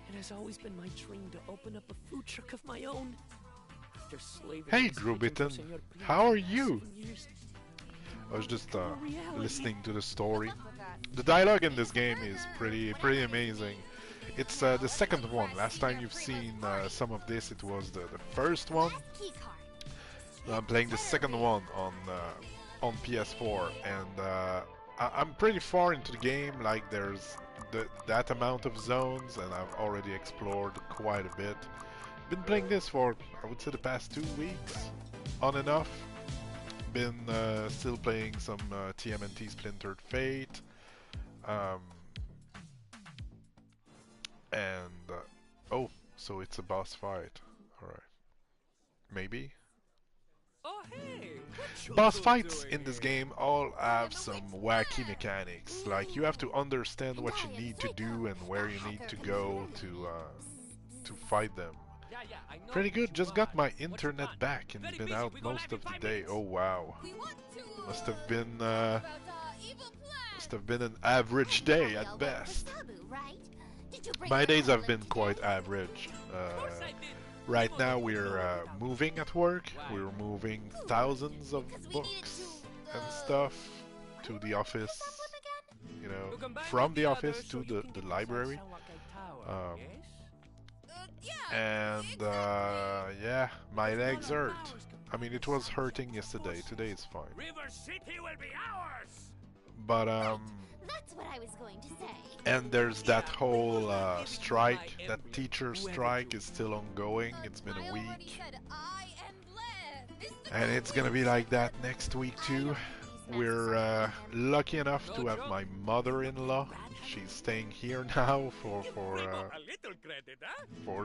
It has always been my dream to open up a food truck of my own. After slaving Hey, in his kitchen for Grubiton, Senor Primo how are for the past you? 7 years, I was just reality. listening to the story. Good luck with that. The dialogue in this game is pretty amazing. It's the second one. Last time you've seen some of this, it was the first one. Last key card. I'm playing the second one on PS4, and I'm pretty far into the game. Like there's that amount of zones, and I've already explored quite a bit. Been playing this for, I would say, the past 2 weeks, on and off. Been still playing some TMNT Splintered Fate, and oh, so it's a boss fight. All right, maybe. Oh, hey! Boss fights in this game all have some wacky mechanics. Like you have to understand what you need to do and where you need to go to fight them. Pretty good. Just got my internet back and been out most of the day. Oh wow, must have been an average day at best. My days have been quite average. Right now we're moving at work. We're moving thousands of books and stuff to the office, you know, from the office to the library. And yeah, my legs hurt. I mean, it was hurting yesterday. Today it's fine. River City will be ours. But That's what I was going to say. and there's that whole strike. That teacher strike is still ongoing. It's been a week, and it's gonna be like that next week too. We're lucky enough to have my mother-in-law. She's staying here now for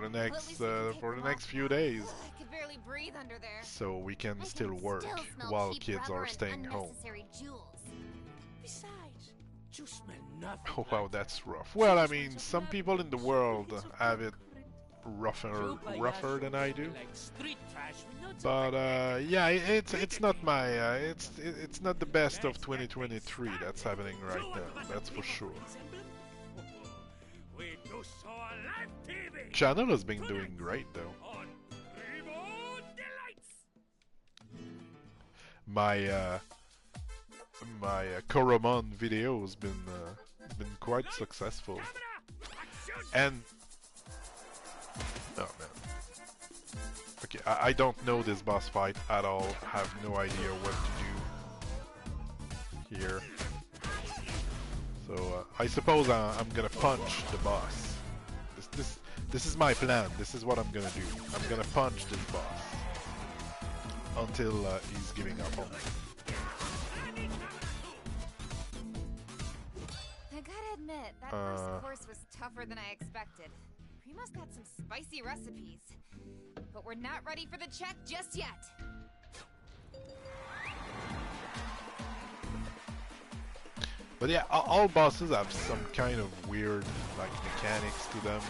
the next few days, I could barely breathe under there. so we can I still can work still smell while cheap kids rubber are and staying home. unnecessary jewels. Besides, you smell nothing. Oh wow, that's rough. Well, I mean, some people in the world have it rougher than I do. But yeah, it's not my it's not the best of 2023 that's happening right now. That's for sure. Channel has been doing great though. My my Koromon video has been quite successful. And oh man. Okay, I don't know this boss fight at all. I have no idea what to do here. So I suppose I'm gonna punch the boss. This is my plan. This is what I'm gonna do. I'm gonna punch this boss until he's giving up on me. I gotta admit, that first course was tougher than I expected. Primo's got some spicy recipes. But we're not ready for the check just yet. But yeah, all bosses have some kind of weird like mechanics to them.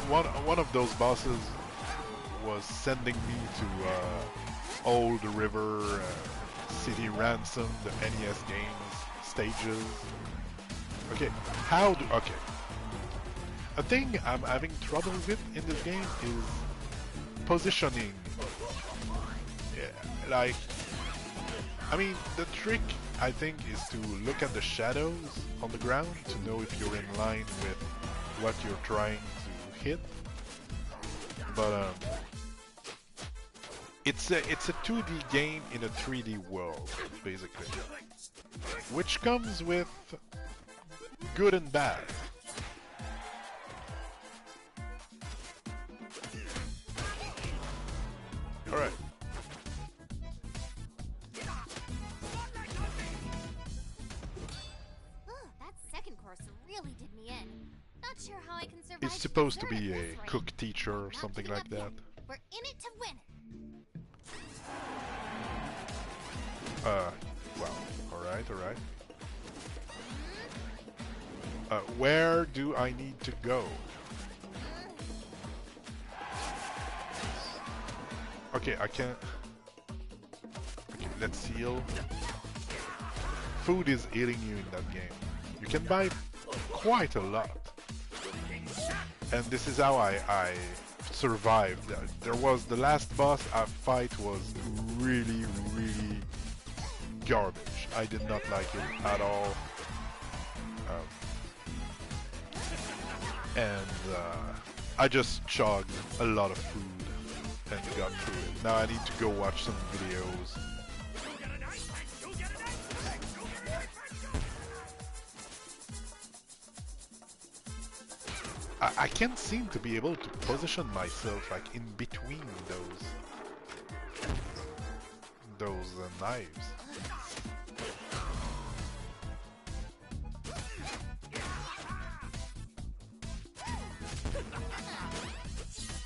One of those bosses was sending me to Old River City Ransom, the NES games stages. Okay, okay. A thing I'm having trouble with in this game is positioning. Yeah, like, I mean, the trick I think is to look at the shadows on the ground to know if you're in line with what you're trying to hit. But it's a 2D game in a 3D world, basically, which comes with good and bad. Alright. That second course really did me in. Not sure how I can survive. It's supposed to dessert be at a this rate. cook teacher or Not something giving like up that. yet. We're in it to win it. Well, alright. Where do I need to go? Okay, I can't... Okay, let's heal. Food is eating you in that game. You can buy quite a lot. And this is how I survived. There was the last boss fight was really garbage. I did not like it at all. And I just chugged a lot of food and got through it. Now I need to go watch some videos. I can't seem to be able to position myself like in between those knives.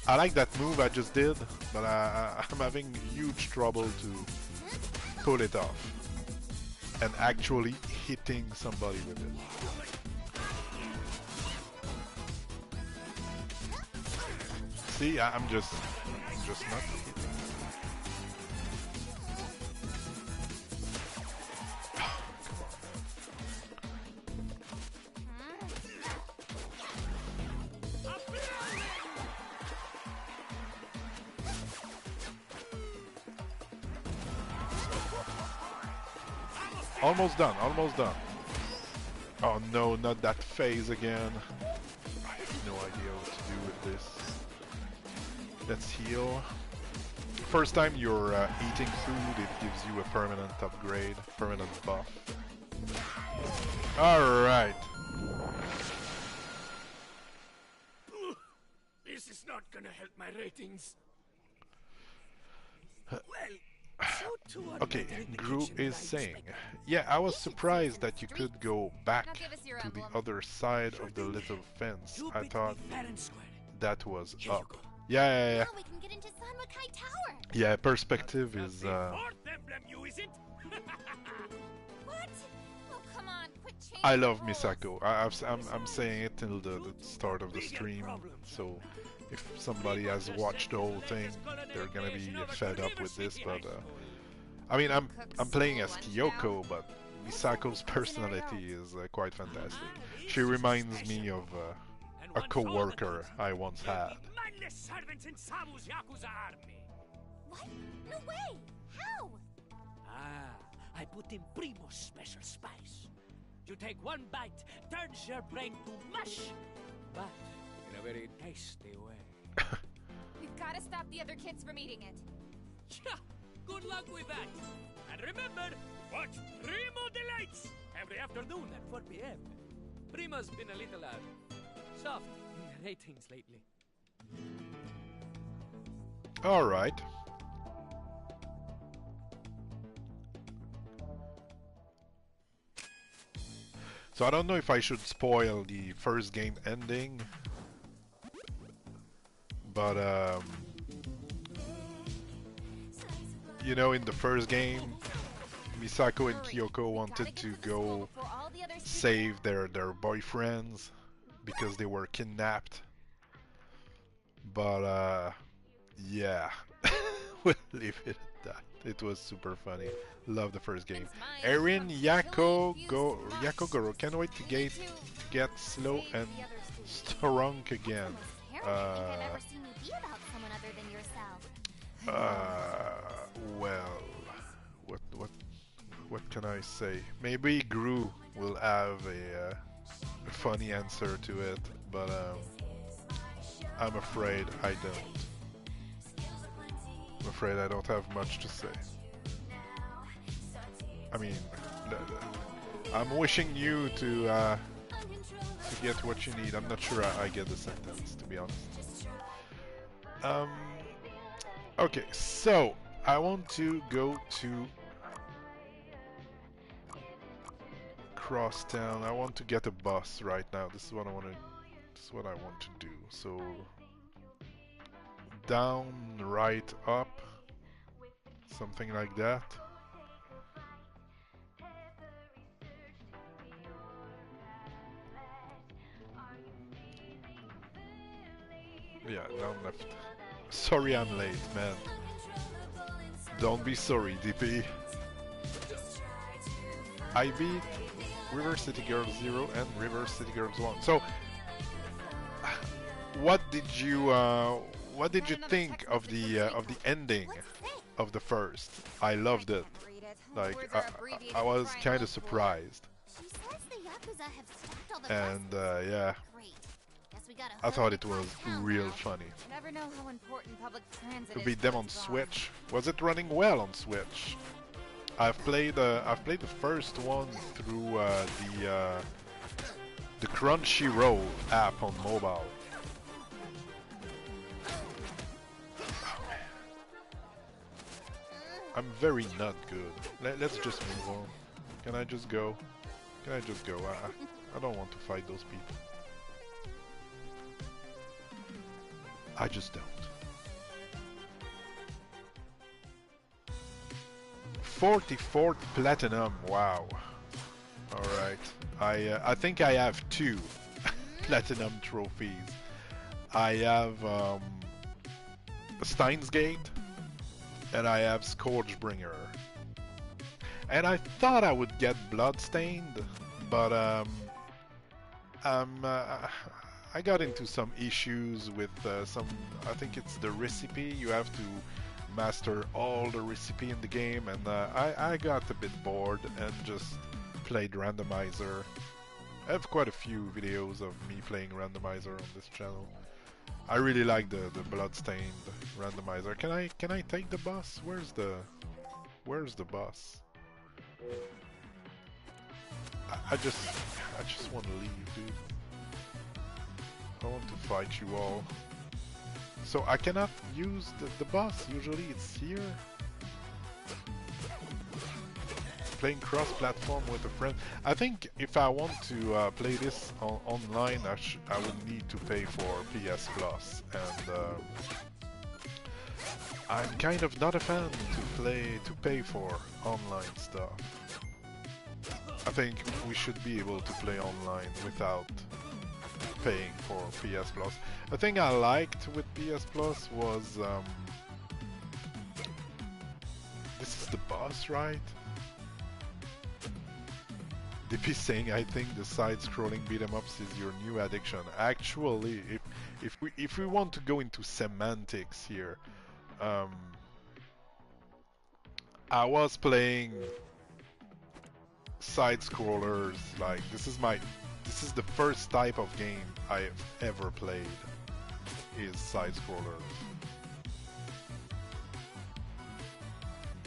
I like that move I just did, but I'm having huge trouble to pull it off and actually hitting somebody with it. See, I'm just not hitting. Almost done, almost done. Oh no, not that phase again. I have no idea what to do with this. Let's heal. First time you're eating food, it gives you a permanent upgrade, permanent buff. Alright. This is not gonna help my ratings. Okay, Gru is saying, yeah, I was surprised that you could go back to the other side of the little fence. I thought that was up. Yeah. Now we can get into Sanwakai Tower. Yeah, perspective is What? Oh, come on, quit changing I love the rules. Misako. I'm saying it till the start of the stream, so if somebody has watched the whole thing, they're gonna be fed up with this. But I mean, I'm playing as Kyoko, but Misako's personality is quite fantastic. She reminds me of a co-worker I once had. What? No way! How? I put in Primo's special spice. You take one bite, turns your brain to mush, but in a very tasty way. We've got to stop the other kids from eating it. Yeah, good luck with that. And remember, watch Primo Delights every afternoon at 4 p.m. Primo's been a little soft in the ratings lately. Alright. So I don't know if I should spoil the first game ending, but you know, in the first game, Misako and Kyoko wanted to go save their boyfriends because they were kidnapped. But yeah, we'll leave it at that. It was super funny. Love the first game. Erin Yakogoro, can't wait to get slow and strong again. Well, what can I say? Maybe Gru will have a funny answer to it, but I'm afraid I don't. I'm afraid I don't have much to say. I mean, I'm wishing you to get what you need. I'm not sure I get the sentence, to be honest. Okay, so I want to go to Crosstown. I want to get a bus right now. This is what I want to. This is what I want to do. So down, right, up, something like that. Yeah, down left. Sorry I'm late, man. Don't be sorry, DP. I beat River City Girls 0 and River City Girls 1. So, what did you think of the ending of the first? I loved it. Like I was kind of surprised. And yeah. I thought it was real funny. Never know how important public transit To is beat to them its on boss. Switch. Was it running well on Switch? I've played the first one through the Crunchyroll app on mobile. I'm very not good. Let's just move on. Can I just go? Can I just go? I don't want to fight those people. I just don't. 44th platinum. Wow. All right. I think I have 2 platinum trophies. I have Steins Gate and I have Scourgebringer. And I thought I would get Bloodstained, but I got into some issues with some. I think it's the recipe. You have to master all the recipe in the game, and I got a bit bored and just played randomizer. I have quite a few videos of me playing randomizer on this channel. I really like the bloodstained randomizer. Can I take the bus? Where's the bus? I just want to leave, dude. I want to fight you all. So I cannot use the bus. Usually it's here. Playing cross-platform with a friend. I think if I want to play this online, I would need to pay for PS Plus, and I'm kind of not a fan to pay for online stuff. I think we should be able to play online without paying for PS Plus. The thing I liked with PS Plus was this is the boss, right? DP saying, I think the side-scrolling beat-em-ups is your new addiction. Actually, if we want to go into semantics here, I was playing side-scrollers. Like this is the first type of game I've ever played. Is side-scrollers.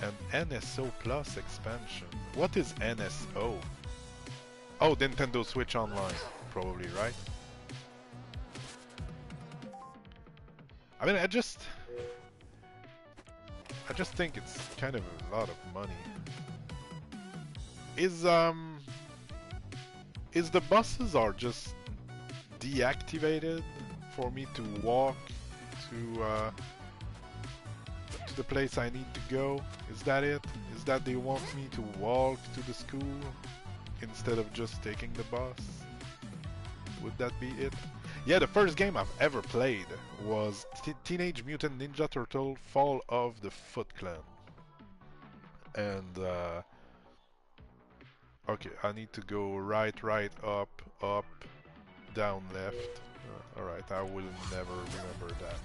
An NSO Plus expansion. What is NSO? Oh, Nintendo Switch Online, probably, right? I mean, I just think it's kind of a lot of money. Is the buses are just deactivated for me to walk to the place I need to go? Is that it? Is that they want me to walk to the school instead of just taking the bus? Would that be it? Yeah, the first game I've ever played was Teenage Mutant Ninja Turtle Fall of the Foot Clan. And, okay, I need to go right, up, down, left. Alright, I will never remember that.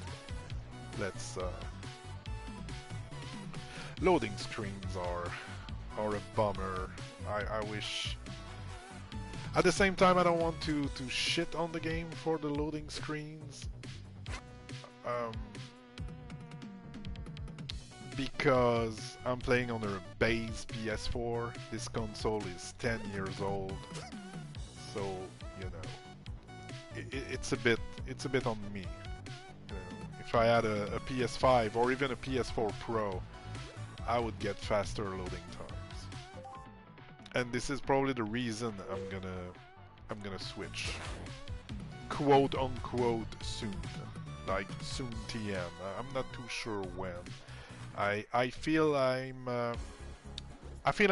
Let's, loading screens are a bummer. I wish... At the same time, I don't want to shit on the game for the loading screens. Because I'm playing on a base PS4. This console is 10 years old. So, you know, it's a bit on me. You know, if I had a PS5 or even a PS4 Pro, I would get faster loading times. And this is probably the reason I'm gonna switch, quote unquote, soon, like soon TM. I'm not too sure when. I feel I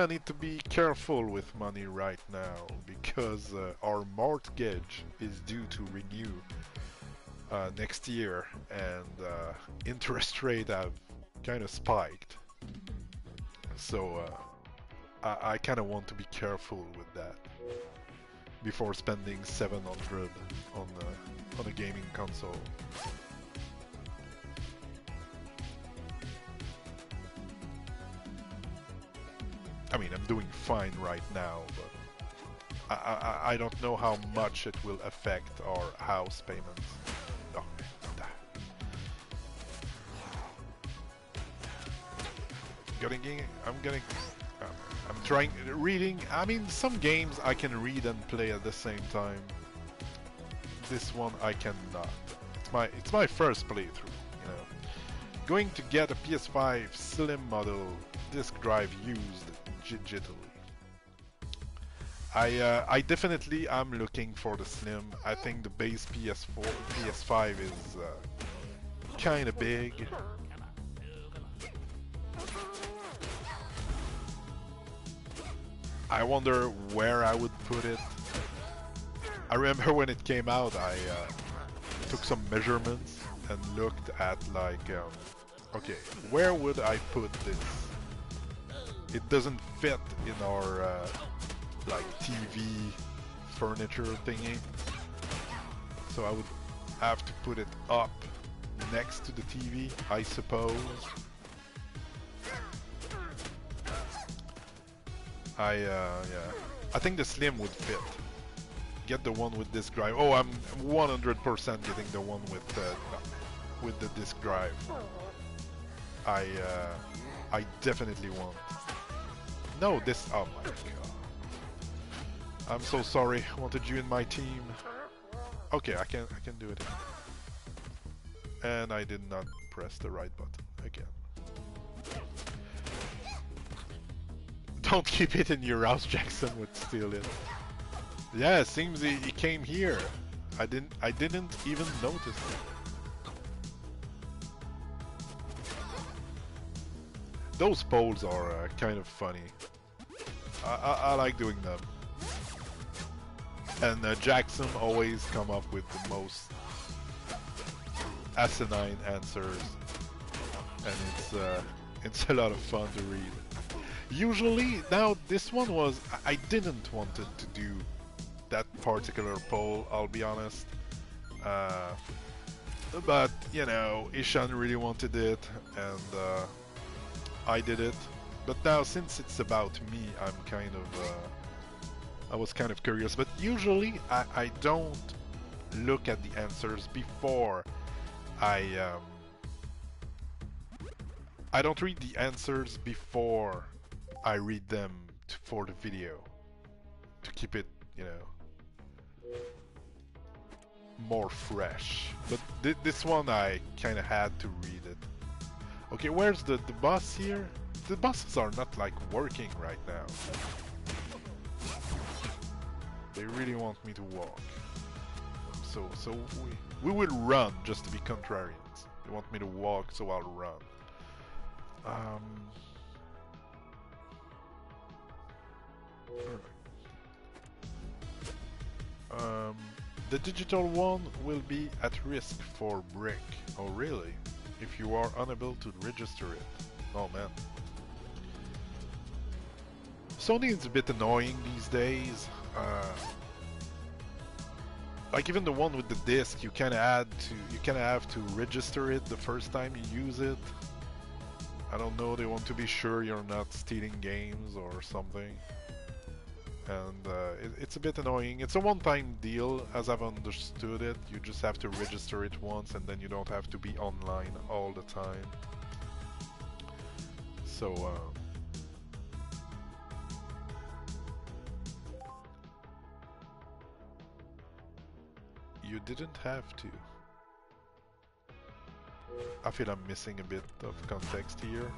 need to be careful with money right now because our mortgage is due to renew next year, and interest rate have kind of spiked. So I kind of want to be careful with that before spending 700 on a gaming console. I mean, I'm doing fine right now, but I don't know how much it will affect our house payments. Oh, I'm trying reading. I mean, some games I can read and play at the same time. This one I cannot. It's my first playthrough, you know. Going to get a PS5 Slim model disk drive used digitally. I definitely am looking for the Slim. I think the base PS5 is kind of big. I wonder where I would put it. I remember when it came out, I took some measurements and looked at like, okay, where would I put this? It doesn't fit in our like TV furniture thingy, so I would have to put it up next to the TV, I suppose. Yeah, I think the Slim would fit. get the one with disk drive. Oh, I'm 100% getting the one with the disk drive. I definitely want. No, this. Oh my god. I'm so sorry. I wanted you in my team. Okay, I can do it. And I did not press the right button again. Don't keep it in your house, Jackson would steal it. Yeah, it seems he came here. I didn't even notice it. Those polls are kind of funny. I like doing them. And Jackson always come up with the most asinine answers, and it's a lot of fun to read. Usually, now this one was I didn't want it to do that particular poll. I'll be honest, but you know, Ishan really wanted it, and I did it. But now, since it's about me, I was kind of curious. But usually, I don't look at the answers before I don't read the answers before I read them for the video, to keep it, you know, more fresh. But this one I kind of had to read it. Okay, where's the bus here? The buses are not like working right now. They really want me to walk. So we will run just to be contrarians. They want me to walk, so I'll run. The digital one will be at risk for brick. Oh really? If you are unable to register it. Oh man. Sony is a bit annoying these days. Like even the one with the disc, you kind of have to register it the first time you use it. I don't know, they want to be sure you're not stealing games or something. And it's a bit annoying. It's a one-time deal, as I've understood it. You just have to register it once, and then you don't have to be online all the time. So, you didn't have to. I feel I'm missing a bit of context here.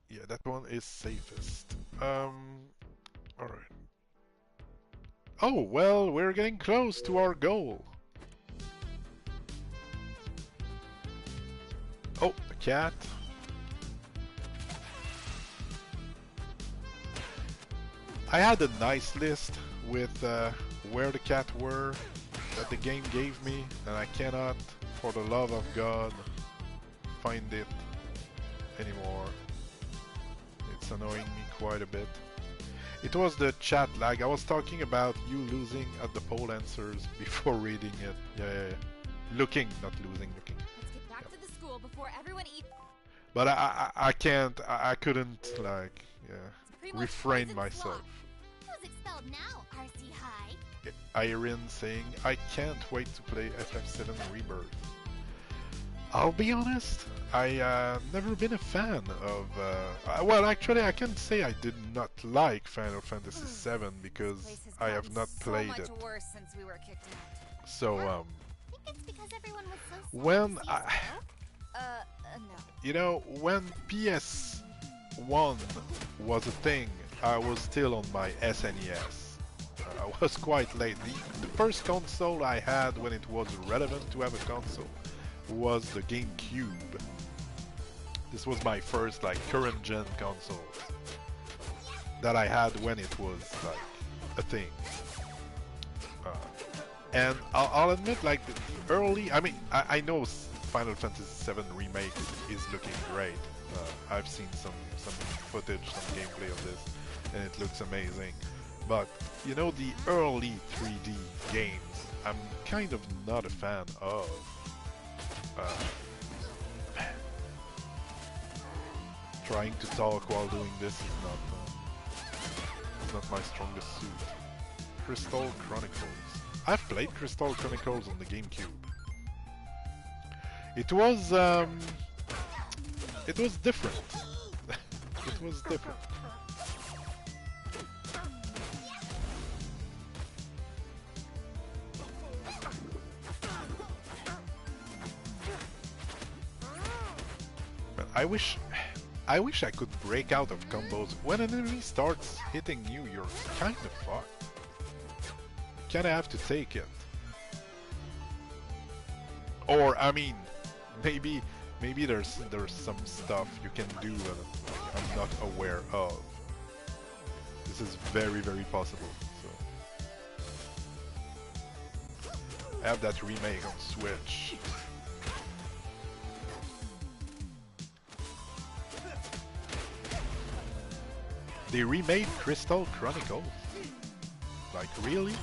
Yeah, that one is safest. Alright. Oh, well, we're getting close to our goal. Oh, a cat. I had a nice list with where the cat were that the game gave me, and I cannot, for the love of God, find it anymore. It's annoying me quite a bit. It was the chat lag. I was talking about you losing at the poll answers before reading it. Yeah. Looking, not losing, looking. Let's get back to the school before everyone eats. But I can't, I couldn't, like, refrain myself. Who's expelled now, RC High? Irene saying, I can't wait to play FF7 Rebirth. I'll be honest, I never been a fan of, well actually I can say I did not like Final Fantasy VII because I have not played it. So much worse since we were kicked out. So, I think it's because everyone was so sad when to see I, us go. No. you know, when PS1 was a thing, I was still on my SNES. I was quite late. The first console I had when it was relevant to have a console was the GameCube. This was my first like current gen console that I had when it was like a thing. And I'll admit, like the early, I mean, I know Final Fantasy VII Remake is looking great. I've seen some footage, some gameplay of this, and it looks amazing. But you know, the early 3D games I'm kind of not a fan of. Trying to talk while doing this is not my strongest suit. Crystal Chronicles. I've played Crystal Chronicles on the GameCube. It was different. It was different. But I wish I could break out of combos. When an enemy starts hitting you, you're kind of fucked. You kinda have to take it. Or, I mean, maybe there's some stuff you can do that I'm not aware of. This is very, very possible. So I have that remake on Switch. They remade Crystal Chronicles. Like, really?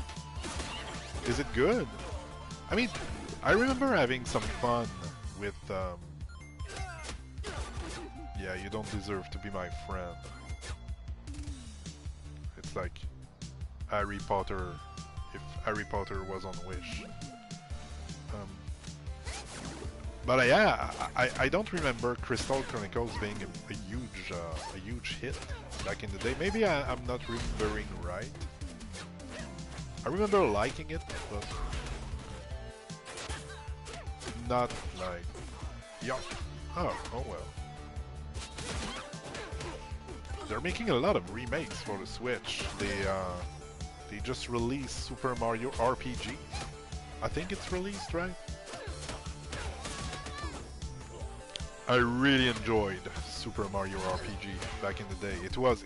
Is it good? I mean, I remember having some fun with, yeah, you don't deserve to be my friend. It's like Harry Potter, if Harry Potter was on Wish. But yeah, I don't remember Crystal Chronicles being a huge hit back in the day. Maybe I'm not remembering right. I remember liking it, but not like, yeah. Oh well. They're making a lot of remakes for the Switch. They just released Super Mario RPG. I think it's released, right? I really enjoyed Super Mario RPG back in the day. It was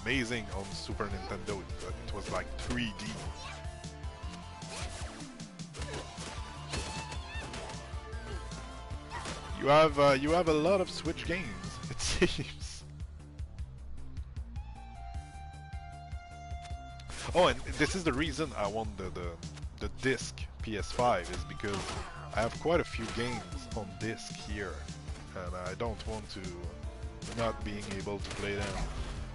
amazing on Super Nintendo. It was like 3D. You have a lot of Switch games, it seems. Oh, and this is the reason I want the disc PS5 is because I have quite a few games on disc here, and I don't want to not being able to play them,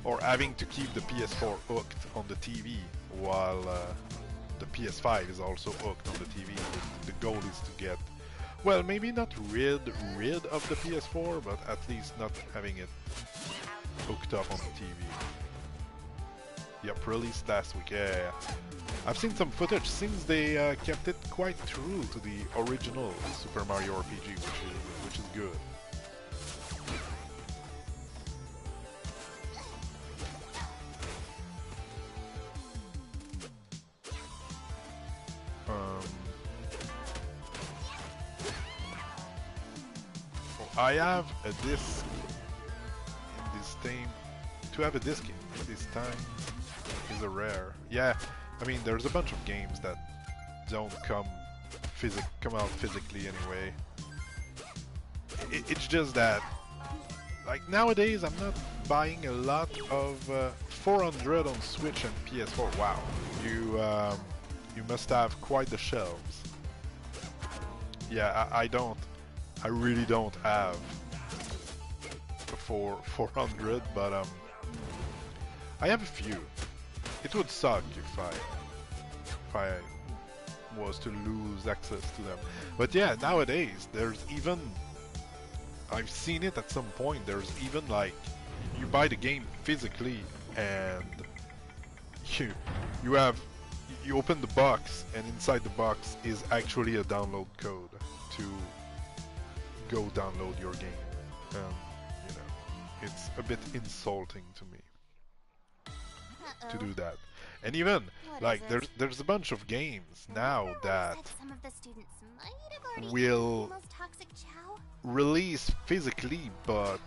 or having to keep the PS4 hooked on the TV while the PS5 is also hooked on the TV. The goal is to get, well, maybe not rid of the PS4, but at least not having it hooked up on the TV. Yep, released last week. Yeah. I've seen some footage. Seems they kept it quite true to the original Super Mario RPG, which is good. I have a disc in this time. To have a disc in this time is a rare. Yeah, I mean there's a bunch of games that don't come out physically anyway. It's just that, like nowadays, I'm not buying a lot of 400 on Switch and PS4. Wow, you must have quite the shelves. Yeah, I really don't have for 400, but I have a few. It would suck if I was to lose access to them. But yeah, nowadays there's even, I've seen it at some point, there's even like you buy the game physically and you open the box, and inside the box is actually a download code to go download your game. You know, it's a bit insulting to me to do that. And even like there's a bunch of games now that will release physically, but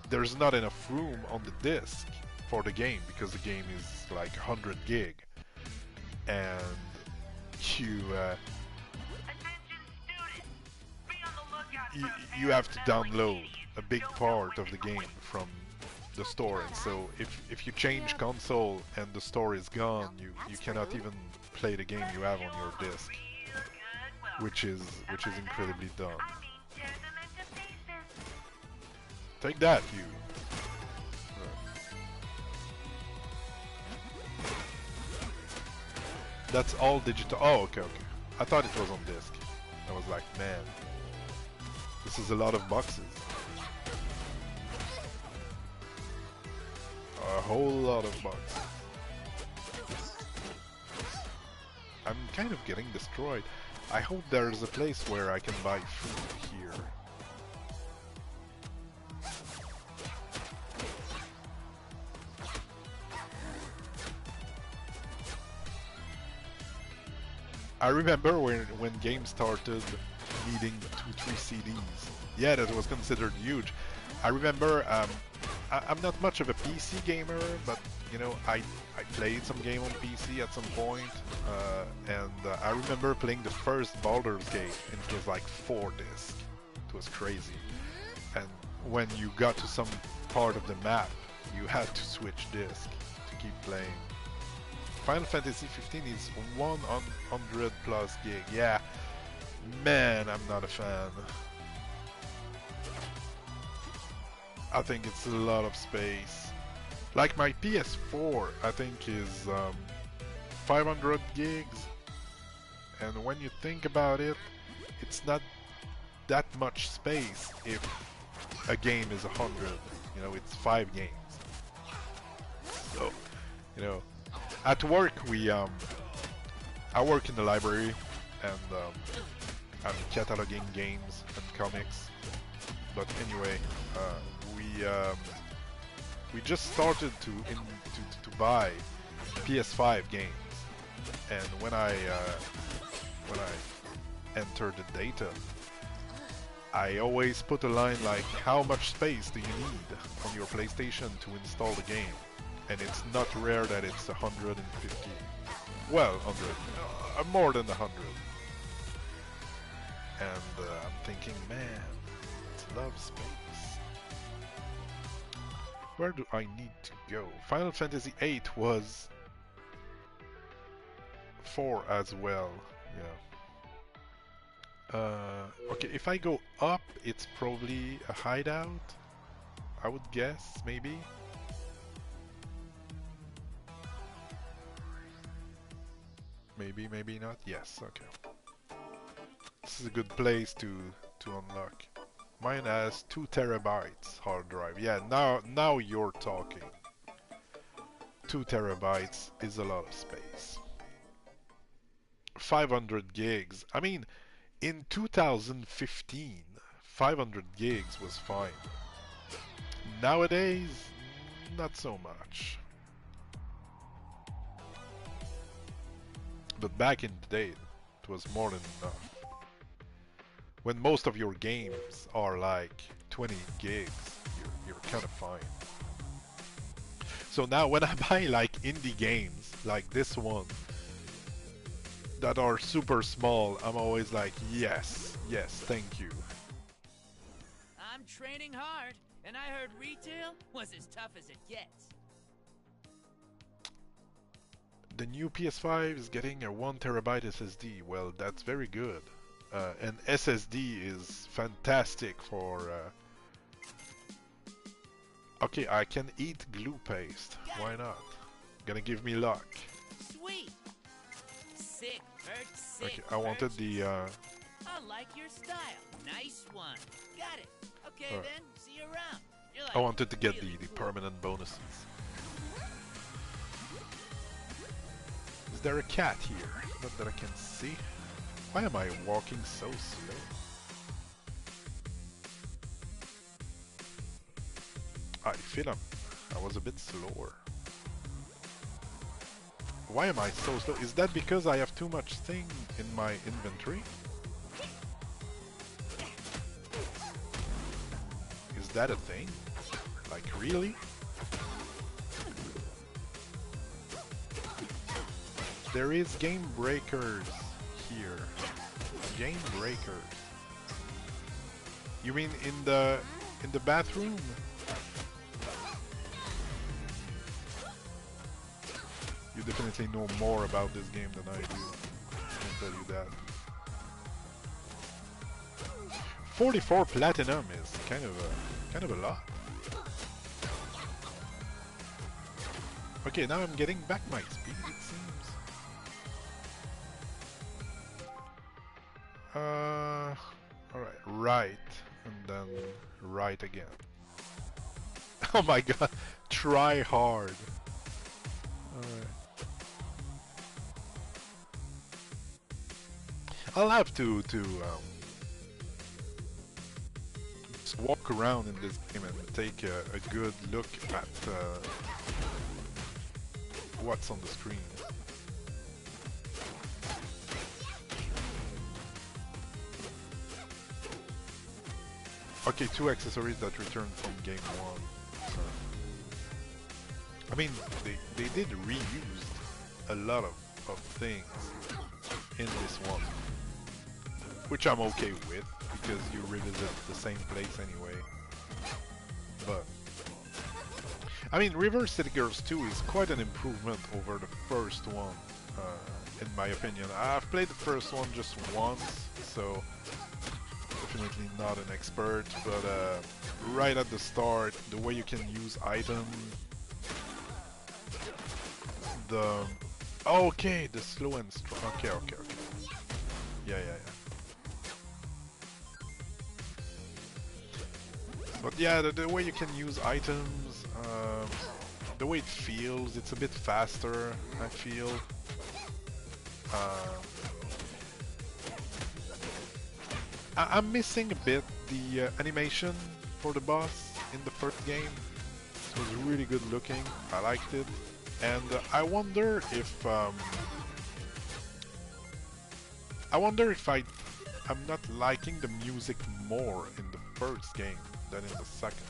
there's not enough room on the disc for the game because the game is like 100 gig, and you have to download a big part of the game from the store, and so if you change console and the store is gone, you cannot even play the game you have on your disc, which is incredibly dumb. Take that, you. That's all digital. Oh, okay, okay. I thought it was on disc. I was like, man, this is a lot of boxes. A whole lot of boxes. I'm kind of getting destroyed. I hope there's a place where I can buy food here. I remember when games started needing 2-3 CDs. Yeah, that was considered huge. I remember I'm not much of a PC gamer, but you know, I played some game on PC at some point, and I remember playing the first Baldur's Gate, and it was like 4 discs. It was crazy. And when you got to some part of the map, you had to switch disc to keep playing. Final Fantasy 15 is 100 plus gig. Yeah, man, I'm not a fan. I think it's a lot of space. Like my PS4, I think is 500 gigs, and when you think about it, it's not that much space if a game is 100. You know, it's 5 games. So, you know, at work I work in the library, and I'm cataloging games and comics. But anyway, we just started to buy PS5 games, and when I enter the data, I always put a line like, how much space do you need on your PlayStation to install the game? And it's not rare that it's 150, well, 100, more than 100. And I'm thinking, man, it's a lot of space. Where do I need to go? Final Fantasy VIII was 4 as well, yeah. Okay, if I go up, it's probably a hideout, I would guess, maybe. Maybe, maybe not. Yes, okay. This is a good place to unlock. Mine has 2 terabytes hard drive. Yeah, now you're talking. 2 terabytes is a lot of space. 500 gigs. I mean, in 2015, 500 gigs was fine. Nowadays, not so much. But back in the day, it was more than enough. When most of your games are like 20 gigs, you're kind of fine. So now when I buy like indie games, like this one, that are super small, I'm always like, yes, yes, thank you. I'm training hard, and I heard retail was as tough as it gets. The new PS5 is getting a 1 terabyte SSD. Well, that's very good. And SSD is fantastic for... Okay, I can eat glue paste. Why not? Gonna give me luck. Sweet. Sick, Bert, sick. Okay, I wanted the... I like your style. Nice one. Got it. Okay then, see you around. You're like I wanted to get really the cool. permanent bonuses. Is there a cat here? Not that I can see. Why am I walking so slow? I feel I was a bit slower. Why am I so slow? Is that because I have too much thing in my inventory? Is that a thing? Like, really? There is game breakers here. Game breakers. You mean in the bathroom? You definitely know more about this game than I do. I can tell you that. 44 platinum is kind of a lot. Okay, now I'm getting back my speed, it seems. Alright, right, and then right again. Oh my god, try hard. Alright. I'll have to just walk around in this game and take a good look at what's on the screen. Okay, 2 accessories that return from game 1. So, I mean, they did reuse a lot of things in this one, which I'm okay with, because you revisit the same place anyway. But I mean, River City Girls 2 is quite an improvement over the first one, in my opinion. I've played the first one just once, so definitely not an expert, but right at the start, the way you can use items, the... Okay, the slow and strong. Okay. Yeah. But yeah, the way you can use items, the way it feels, it's a bit faster, I feel. I'm missing a bit the animation for the boss in the first game. It was really good looking, I liked it. And I wonder if I'm not liking the music more in the first game than in the second.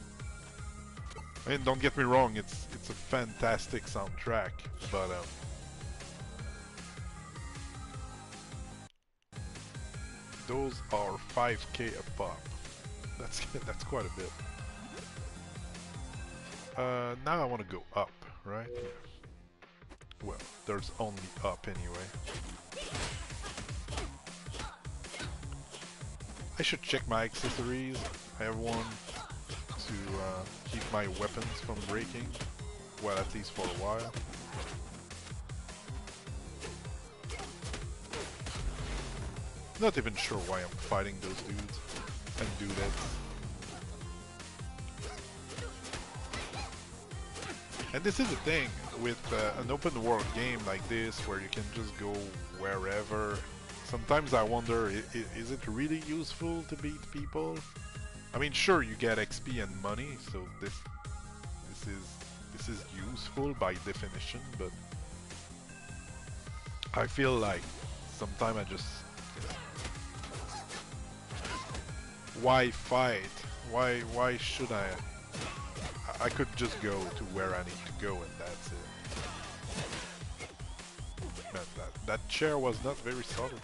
I mean, don't get me wrong, it's a fantastic soundtrack, but those are 5k a pop. That's quite a bit. Now I want to go up, right? Yeah. Well, there's only up anyway. I should check my accessories. I have one to keep my weapons from breaking. Well, at least for a while. Not even sure why I'm fighting those dudes and do that. And this is the thing with an open world game like this, where you can just go wherever. Sometimes I wonder, is it really useful to beat people? I mean, sure, you get XP and money, so this is useful by definition, but I feel like sometimes I just... Why fight? Why should I could just go to where I need to go and that's it. Man, that chair was not very solid.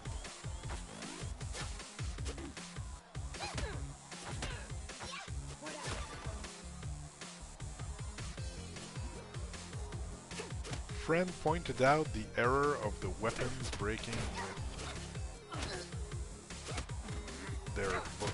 Friend pointed out the error of the weapons breaking with their books.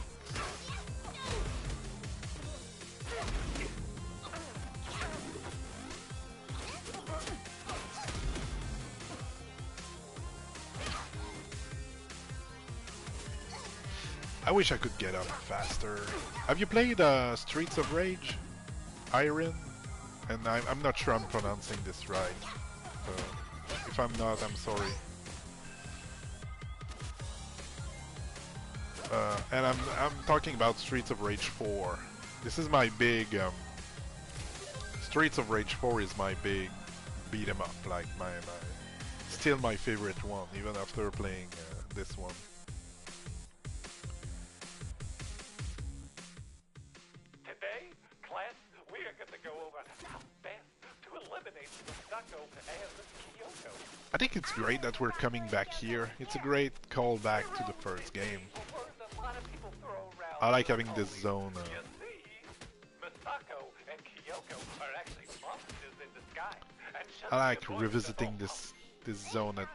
I wish I could get up faster. Have you played Streets of Rage? Iron? And I'm not sure I'm pronouncing this right. If I'm not, I'm sorry. And I'm talking about Streets of Rage 4. This is my big... Streets of Rage 4 is my big beat 'em up, like still my favorite one, even after playing this one. Today, class, we are going to go over how best to eliminate Misako and Kyoko. I think it's great that we're coming back here. It's a great callback to the first game. I like having this zone. You see, Misako and Kyoko are actually monsters in disguise. I like revisiting this zone at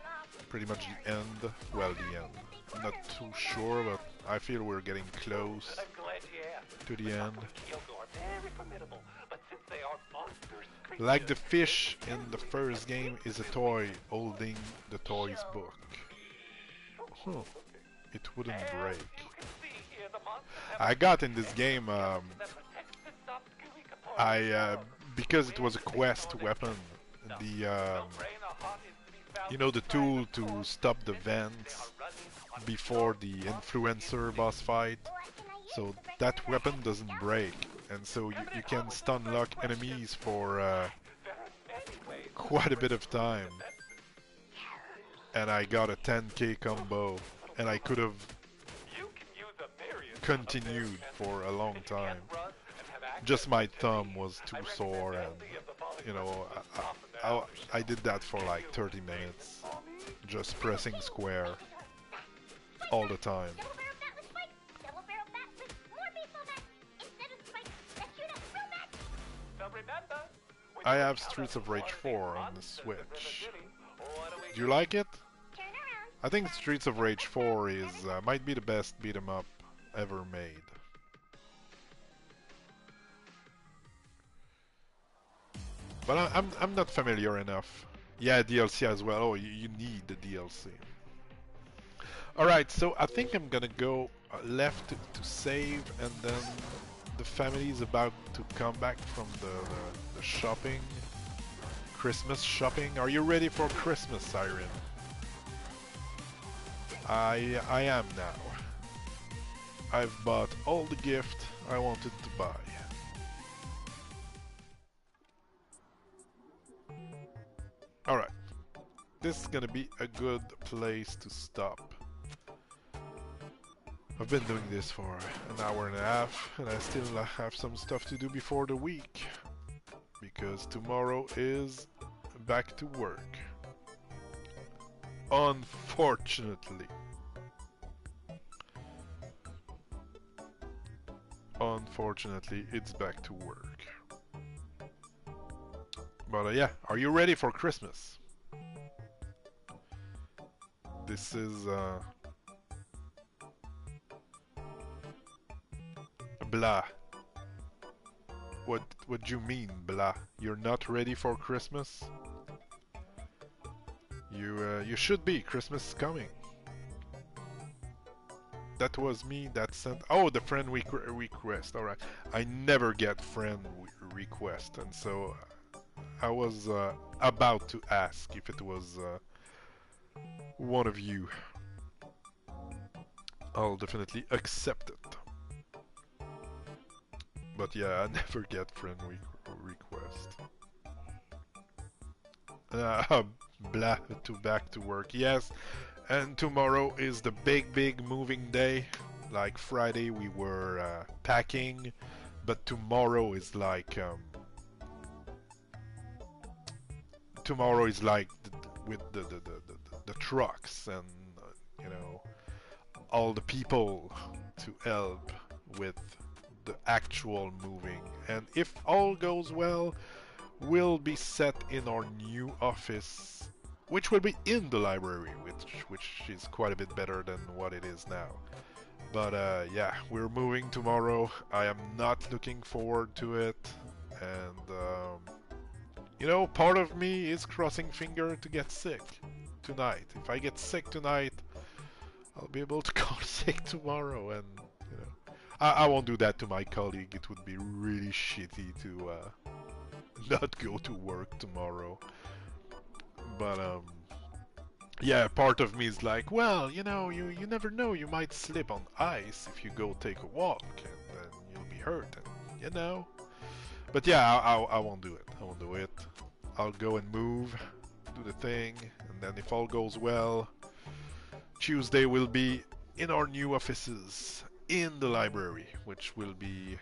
pretty much the end. Well, the end. I'm not too sure, but I feel we're getting close to the end. Like the fish in the first game is a toy holding the toy's book. Huh. It wouldn't break. I got in this game, because it was a quest weapon, the you know, the tool to stop the vents before the influencer boss fight. So that weapon doesn't break, and so you can stun lock enemies for quite a bit of time. And I got a 10k combo, and I could have continued for a long time. Just my thumb was too sore, and you know, I did that for like 30 minutes, just pressing square all the time. I have Streets of Rage 4 on the Switch. Do you like it? I think Streets of Rage 4 is might be the best beat 'em up ever made. But I'm not familiar enough. Yeah, DLC as well. Oh, you need the DLC. Alright, so I think I'm gonna go left to save, and then the family is about to come back from the shopping. Christmas shopping. Are you ready for Christmas, Siren? I am now. I've bought all the gift I wanted to buy. Alright. This is gonna be a good place to stop. I've been doing this for an hour and a half, and I still have some stuff to do before the week, because tomorrow is back to work. Unfortunately. Unfortunately, it's back to work. But yeah, are you ready for Christmas? This is blah. What do you mean, blah? You're not ready for Christmas? You should be. Christmas is coming. That was me that sent. Oh, the friend request. All right. I never get friend request, and so I was about to ask if it was one of you. I'll definitely accept it. But yeah, I never get friend request. Blah, back to work. Yes, and tomorrow is the big moving day. Like Friday we were packing, but tomorrow is like with the trucks and you know, all the people to help with the actual moving. And if all goes well, we'll be set in our new office, which will be in the library, which is quite a bit better than what it is now. But yeah, we're moving tomorrow. I am not looking forward to it, and you know, part of me is crossing finger to get sick tonight. If I get sick tonight, I'll be able to call sick tomorrow, and you know, I won't do that to my colleague. It would be really shitty to not go to work tomorrow. But yeah, part of me is like, well, you know, you never know, you might slip on ice if you go take a walk, and then you'll be hurt, and you know. But yeah, I won't do it. I won't do it. I'll go and move, do the thing, and then if all goes well, Tuesday will be in our new offices in the library, which will be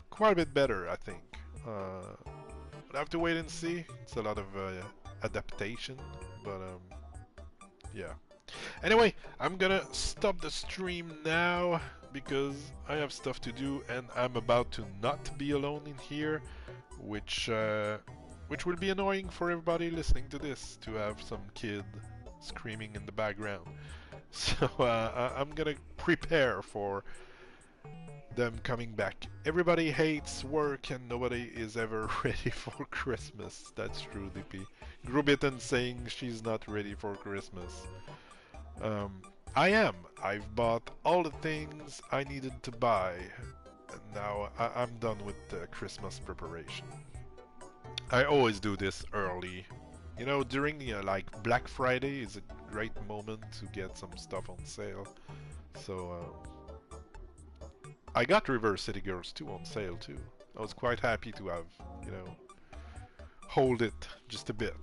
quite a bit better, I think. We'll have to wait and see. It's a lot of adaptation, but yeah. Anyway, I'm gonna stop the stream now because I have stuff to do, and I'm about to not be alone in here which will be annoying for everybody listening to this to have some kid screaming in the background. So I'm gonna prepare for them coming back. Everybody hates work and nobody is ever ready for Christmas. That's true, DP. Grubitten saying she's not ready for Christmas. I am. I've bought all the things I needed to buy. And now I'm done with the Christmas preparation. I always do this early. You know, during like Black Friday is a great moment to get some stuff on sale. So I got River City Girls 2 on sale too. I was quite happy to have, you know, hold it just a bit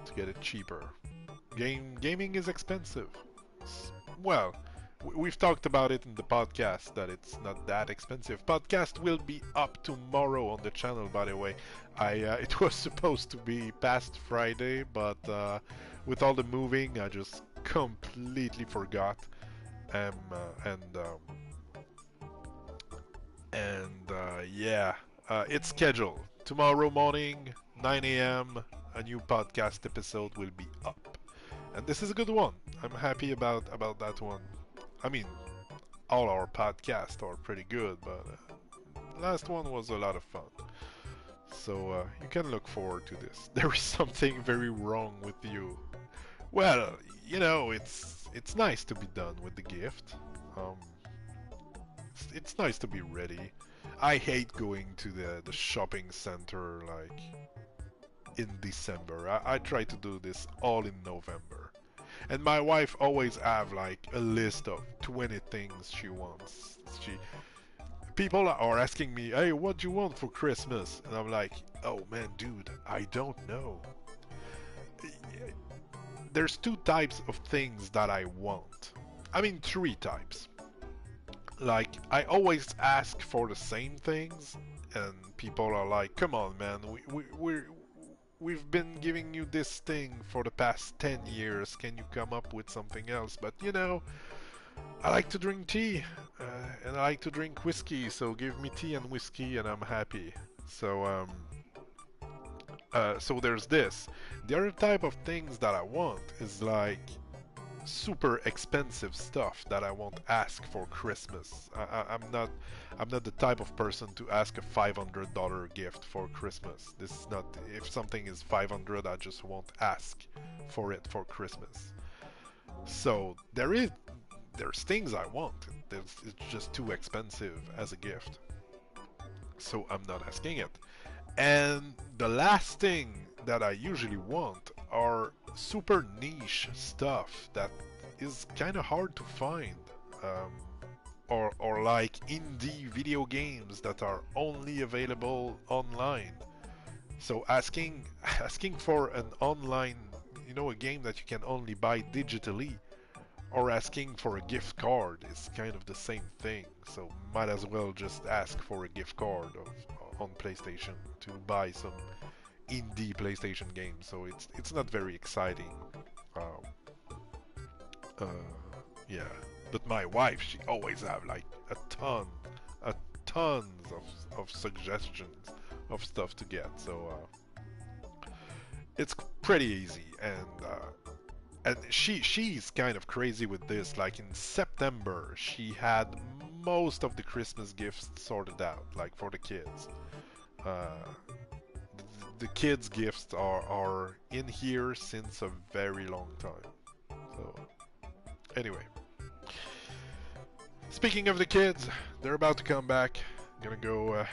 to get it cheaper. Gaming is expensive. Well, we've talked about it in the podcast that it's not that expensive. Podcast will be up tomorrow on the channel, by the way. It was supposed to be past Friday, but with all the moving, I just completely forgot. Yeah, it's scheduled. Tomorrow morning, 9 a.m., a new podcast episode will be up. And this is a good one. I'm happy about that one. I mean, all our podcasts are pretty good, but last one was a lot of fun. So you can look forward to this. There is something very wrong with you. Well, you know, it's nice to be done with the gift. It's nice to be ready. I hate going to the shopping center like in December. I try to do this all in November. And my wife always have like a list of 20 things she wants. People are asking me, hey, what do you want for Christmas? And I'm like, oh man, dude, I don't know. There's two types of things that I want. I mean, three types. Like, I always ask for the same things, and people are like, come on, man, we've been giving you this thing for the past 10 years, can you come up with something else? But, you know, I like to drink tea, and I like to drink whiskey, so give me tea and whiskey and I'm happy. So, so there's this. The other type of things that I want is like super expensive stuff that I won't ask for Christmas. I'm not the type of person to ask a $500 gift for Christmas. This is not. If something is 500, I just won't ask for it for Christmas. So there's things I want. It's just too expensive as a gift. So I'm not asking it. And the last thing that I usually want are super niche stuff that is kind of hard to find, or like indie video games that are only available online. So asking for an online, you know, a game that you can only buy digitally, or asking for a gift card is kind of the same thing. So might as well just ask for a gift card on PlayStation to buy some indie PlayStation games. So it's not very exciting. Yeah, but my wife, she always have like tons of suggestions of stuff to get. So it's pretty easy, and she's kind of crazy with this. Like in September, she had most of the Christmas gifts sorted out, like for the kids. The kids' gifts are in here since a very long time. So, anyway. Speaking of the kids, they're about to come back. Gonna go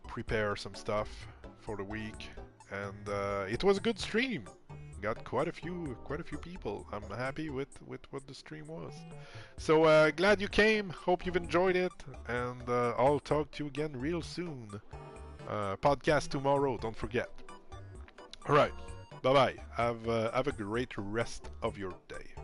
prepare some stuff for the week, and it was a good stream. Got quite a few people. I'm happy with what the stream was. So glad you came. Hope you've enjoyed it, and I'll talk to you again real soon. Podcast tomorrow, don't forget. Alright, bye bye. Have a great rest of your day.